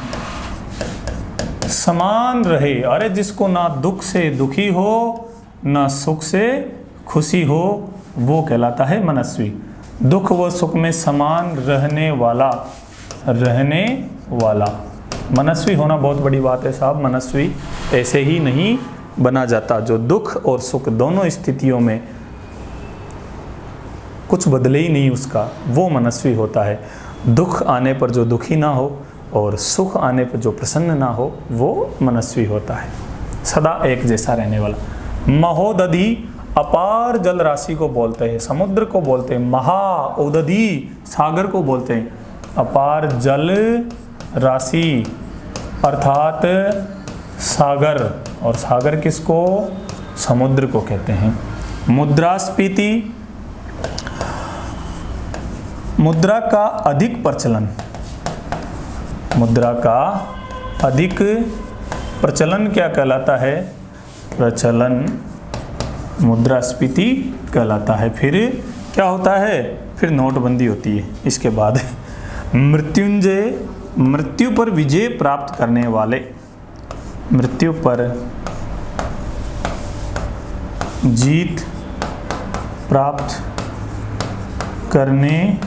समान रहे, अरे जिसको ना दुख से दुखी हो ना सुख से खुशी हो वो कहलाता है मनस्वी। दुख व सुख में समान रहने वाला, रहने वाला। मनस्वी होना बहुत बड़ी बात है साहब। मनस्वी ऐसे ही नहीं बना जाता। जो दुख और सुख दोनों स्थितियों में कुछ बदले ही नहीं उसका, वो मनस्वी होता है। दुख आने पर जो दुखी ना हो और सुख आने पर जो प्रसन्न ना हो वो मनस्वी होता है, सदा एक जैसा रहने वाला। महोदधि अपार जल राशि को बोलते हैं, समुद्र को बोलते हैं। महाउदधि सागर को बोलते हैं। अपार जल राशि अर्थात सागर, और सागर किसको? समुद्र को कहते हैं। मुद्रास्फीति, मुद्रा का अधिक प्रचलन, मुद्रा का अधिक प्रचलन क्या कहलाता है? प्रचलन मुद्रास्फीति कहलाता है। फिर क्या होता है? फिर नोटबंदी होती है इसके बाद। मृत्युंजय, मृत्यु पर विजय प्राप्त करने वाले, मृत्यु पर जीत प्राप्त करने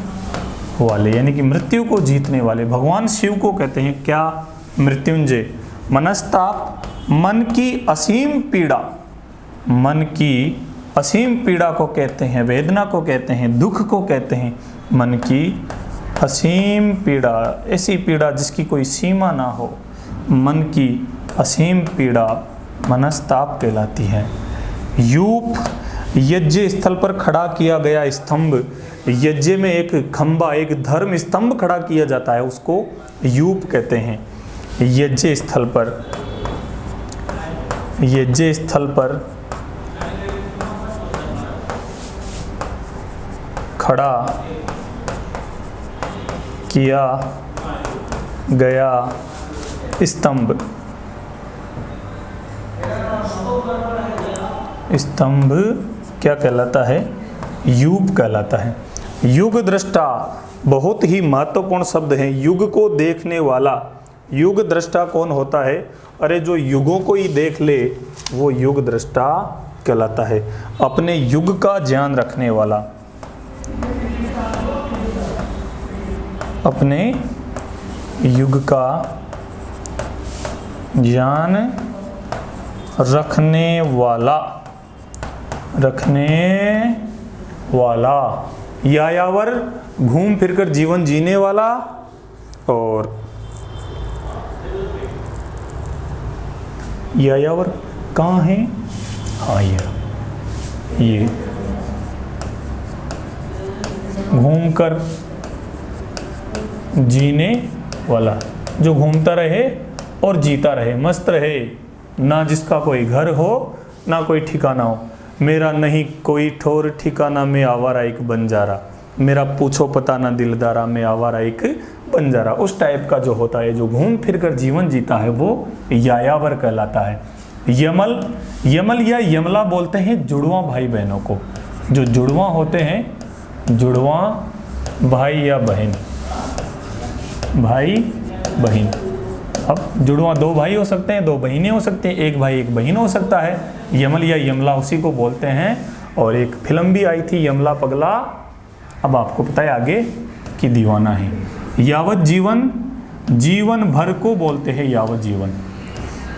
वाले, यानी कि मृत्यु को जीतने वाले भगवान शिव को कहते हैं क्या? मृत्युंजय। मनस्ताप, मन की असीम पीड़ा, मन की असीम पीड़ा को कहते हैं, वेदना को कहते हैं, दुख को कहते हैं। मन की असीम पीड़ा, ऐसी पीड़ा जिसकी कोई सीमा ना हो, मन की असीम पीड़ा मनस्ताप कहलाती है। यूप, यज्ञ स्थल पर खड़ा किया गया स्तंभ, यज्ञ में एक खंबा, एक धर्म स्तंभ खड़ा किया जाता है, उसको यूप कहते हैं। यज्ञ स्थल पर, यज्ञ स्थल पर खड़ा किया गया स्तंभ, स्तंभ क्या कहलाता है? युग कहलाता है। युग दृष्टा बहुत ही महत्वपूर्ण शब्द है। युग को देखने वाला, युग दृष्टा कौन होता है? अरे जो युगों को ही देख ले वो युग दृष्टा कहलाता है। अपने युग का ज्ञान रखने वाला, अपने युग का ज्ञान रखने वाला, रखने वाला। यायावर, घूम फिरकर जीवन जीने वाला। और यायावर कहाँ है? हाँ ये घूमकर जीने वाला, जो घूमता रहे और जीता रहे, मस्त रहे, ना जिसका कोई घर हो ना कोई ठिकाना हो। मेरा नहीं कोई ठोर ठिकाना में आवारा एक बंजारा, मेरा पूछो पता ना दिलदारा में आवारा एक बंजारा। उस टाइप का जो होता है, जो घूम फिर कर जीवन जीता है, वो यायावर कहलाता है। यमल, यमल या यमला बोलते हैं जुड़वा भाई बहनों को। जो जुड़वा होते हैं, जुड़वा भाई या बहन, भाई बहन। अब जुड़वा दो भाई हो सकते हैं, दो बहनें हो सकते हैं, एक भाई एक बहन हो सकता है। यमल या यमला उसी को बोलते हैं। और एक फिल्म भी आई थी यमला पगला, अब आपको पता है आगे कि दीवाना है। यावत जीवन, जीवन भर को बोलते हैं यावत जीवन।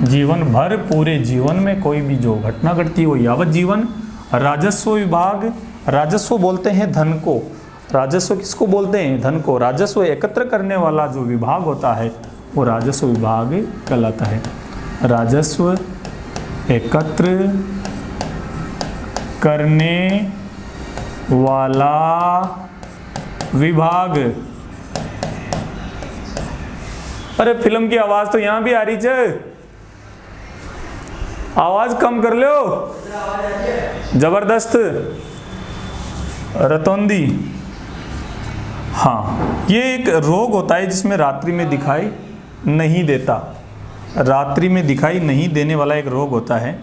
जीवन भर, पूरे जीवन में कोई भी जो घटना घटती है वो यावत जीवन। राजस्व विभाग, राजस्व बोलते हैं धन को। राजस्व किसको बोलते हैं? धन को। राजस्व एकत्र करने वाला जो विभाग होता है वो राजस्व विभाग कहलाता है। राजस्व एकत्र करने वाला विभाग। अरे फिल्म की आवाज तो यहां भी आ रही है, आवाज कम कर लो। जबरदस्त रतौंदी। हाँ, ये एक रोग होता है जिसमें रात्रि में दिखाई नहीं देता। रात्रि में दिखाई नहीं देने वाला एक रोग होता है।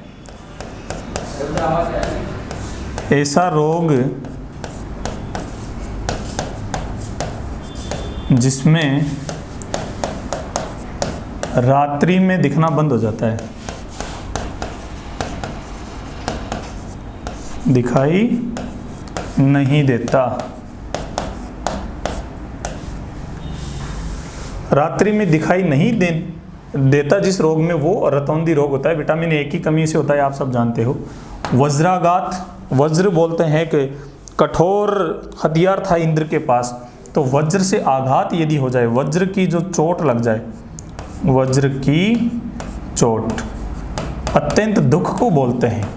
ऐसा रोग जिसमें रात्रि में दिखना बंद हो जाता है, दिखाई नहीं देता। रात्रि में दिखाई नहीं देता जिस रोग में, वो रतौंधी रोग होता है। विटामिन ए की कमी से होता है, आप सब जानते हो। वज्राघात, वज्र बोलते हैं कि कठोर हथियार था इंद्र के पास, तो वज्र से आघात यदि हो जाए, वज्र की जो चोट लग जाए, वज्र की चोट अत्यंत दुख को बोलते हैं।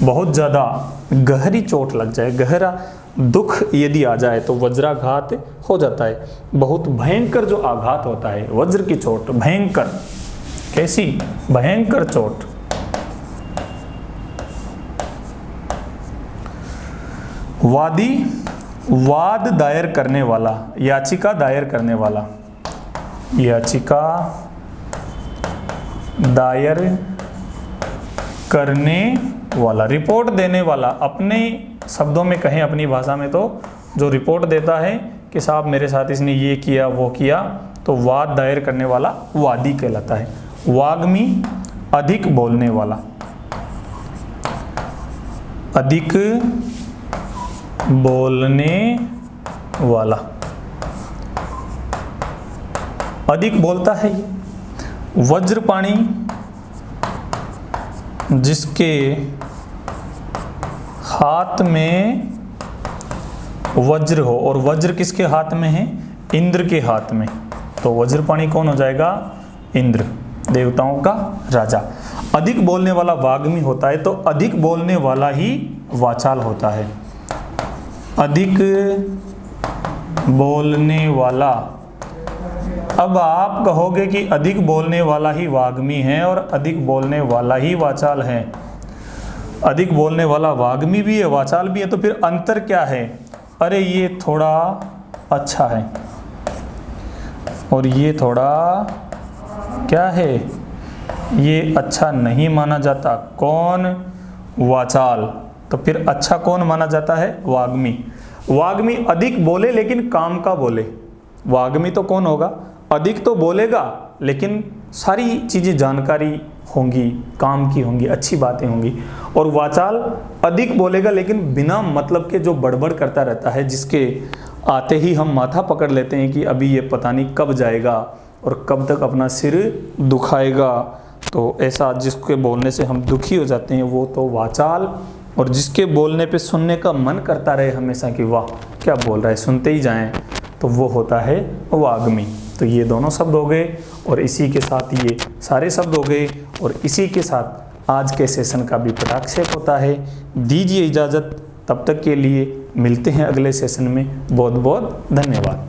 बहुत ज़्यादा गहरी चोट लग जाए, गहरा दुख यदि आ जाए तो वज्राघात हो जाता है। बहुत भयंकर जो आघात होता है, वज्र की चोट भयंकर, कैसी भयंकर चोट। वादी, वाद दायर करने वाला, याचिका दायर करने वाला, याचिका दायर करने वाला, रिपोर्ट देने वाला। अपने शब्दों में कहें, अपनी भाषा में, तो जो रिपोर्ट देता है कि साहब मेरे साथ इसने ये किया वो किया, तो वाद दायर करने वाला वादी कहलाता है। वाग्मी, अधिक बोलने वाला, अधिक बोलने वाला, अधिक बोलता है ये। वज्रपाणी, जिसके हाथ में वज्र हो, और वज्र किसके हाथ में है, इंद्र के हाथ में, तो वज्रपाणी कौन हो जाएगा, इंद्र, देवताओं का राजा। अधिक बोलने वाला वाग्मी होता है, तो अधिक बोलने वाला ही वाचाल होता है। अधिक बोलने वाला, अब आप कहोगे कि अधिक बोलने वाला ही वाग्मी है और अधिक बोलने वाला ही वाचाल है। अधिक बोलने वाला वाग्मी भी है, वाचाल भी है, तो फिर अंतर क्या है? अरे ये थोड़ा अच्छा है और ये थोड़ा क्या है, ये अच्छा नहीं माना जाता। कौन? वाचाल। तो फिर अच्छा कौन माना जाता है? वाग्मी। वाग्मी अधिक बोले लेकिन काम का बोले। वाग्मी तो कौन होगा? अधिक तो बोलेगा लेकिन सारी चीज़ें जानकारी होंगी, काम की होंगी, अच्छी बातें होंगी। और वाचाल अधिक बोलेगा लेकिन बिना मतलब के जो बड़बड़ करता रहता है, जिसके आते ही हम माथा पकड़ लेते हैं कि अभी ये पता नहीं कब जाएगा और कब तक अपना सिर दुखाएगा। तो ऐसा जिसके बोलने से हम दुखी हो जाते हैं वो तो वाचाल। और जिसके बोलने पे सुनने का मन करता रहे हमेशा कि वाह क्या बोल रहा है, सुनते ही जाएं, तो वो होता है वाग्मी। तो ये दोनों शब्द हो गए और इसी के साथ ये सारे शब्द हो गए और इसी के साथ आज के सेशन का भी पटाक्षेप होता है। दीजिए इजाज़त, तब तक के लिए मिलते हैं अगले सेशन में। बहुत बहुत धन्यवाद।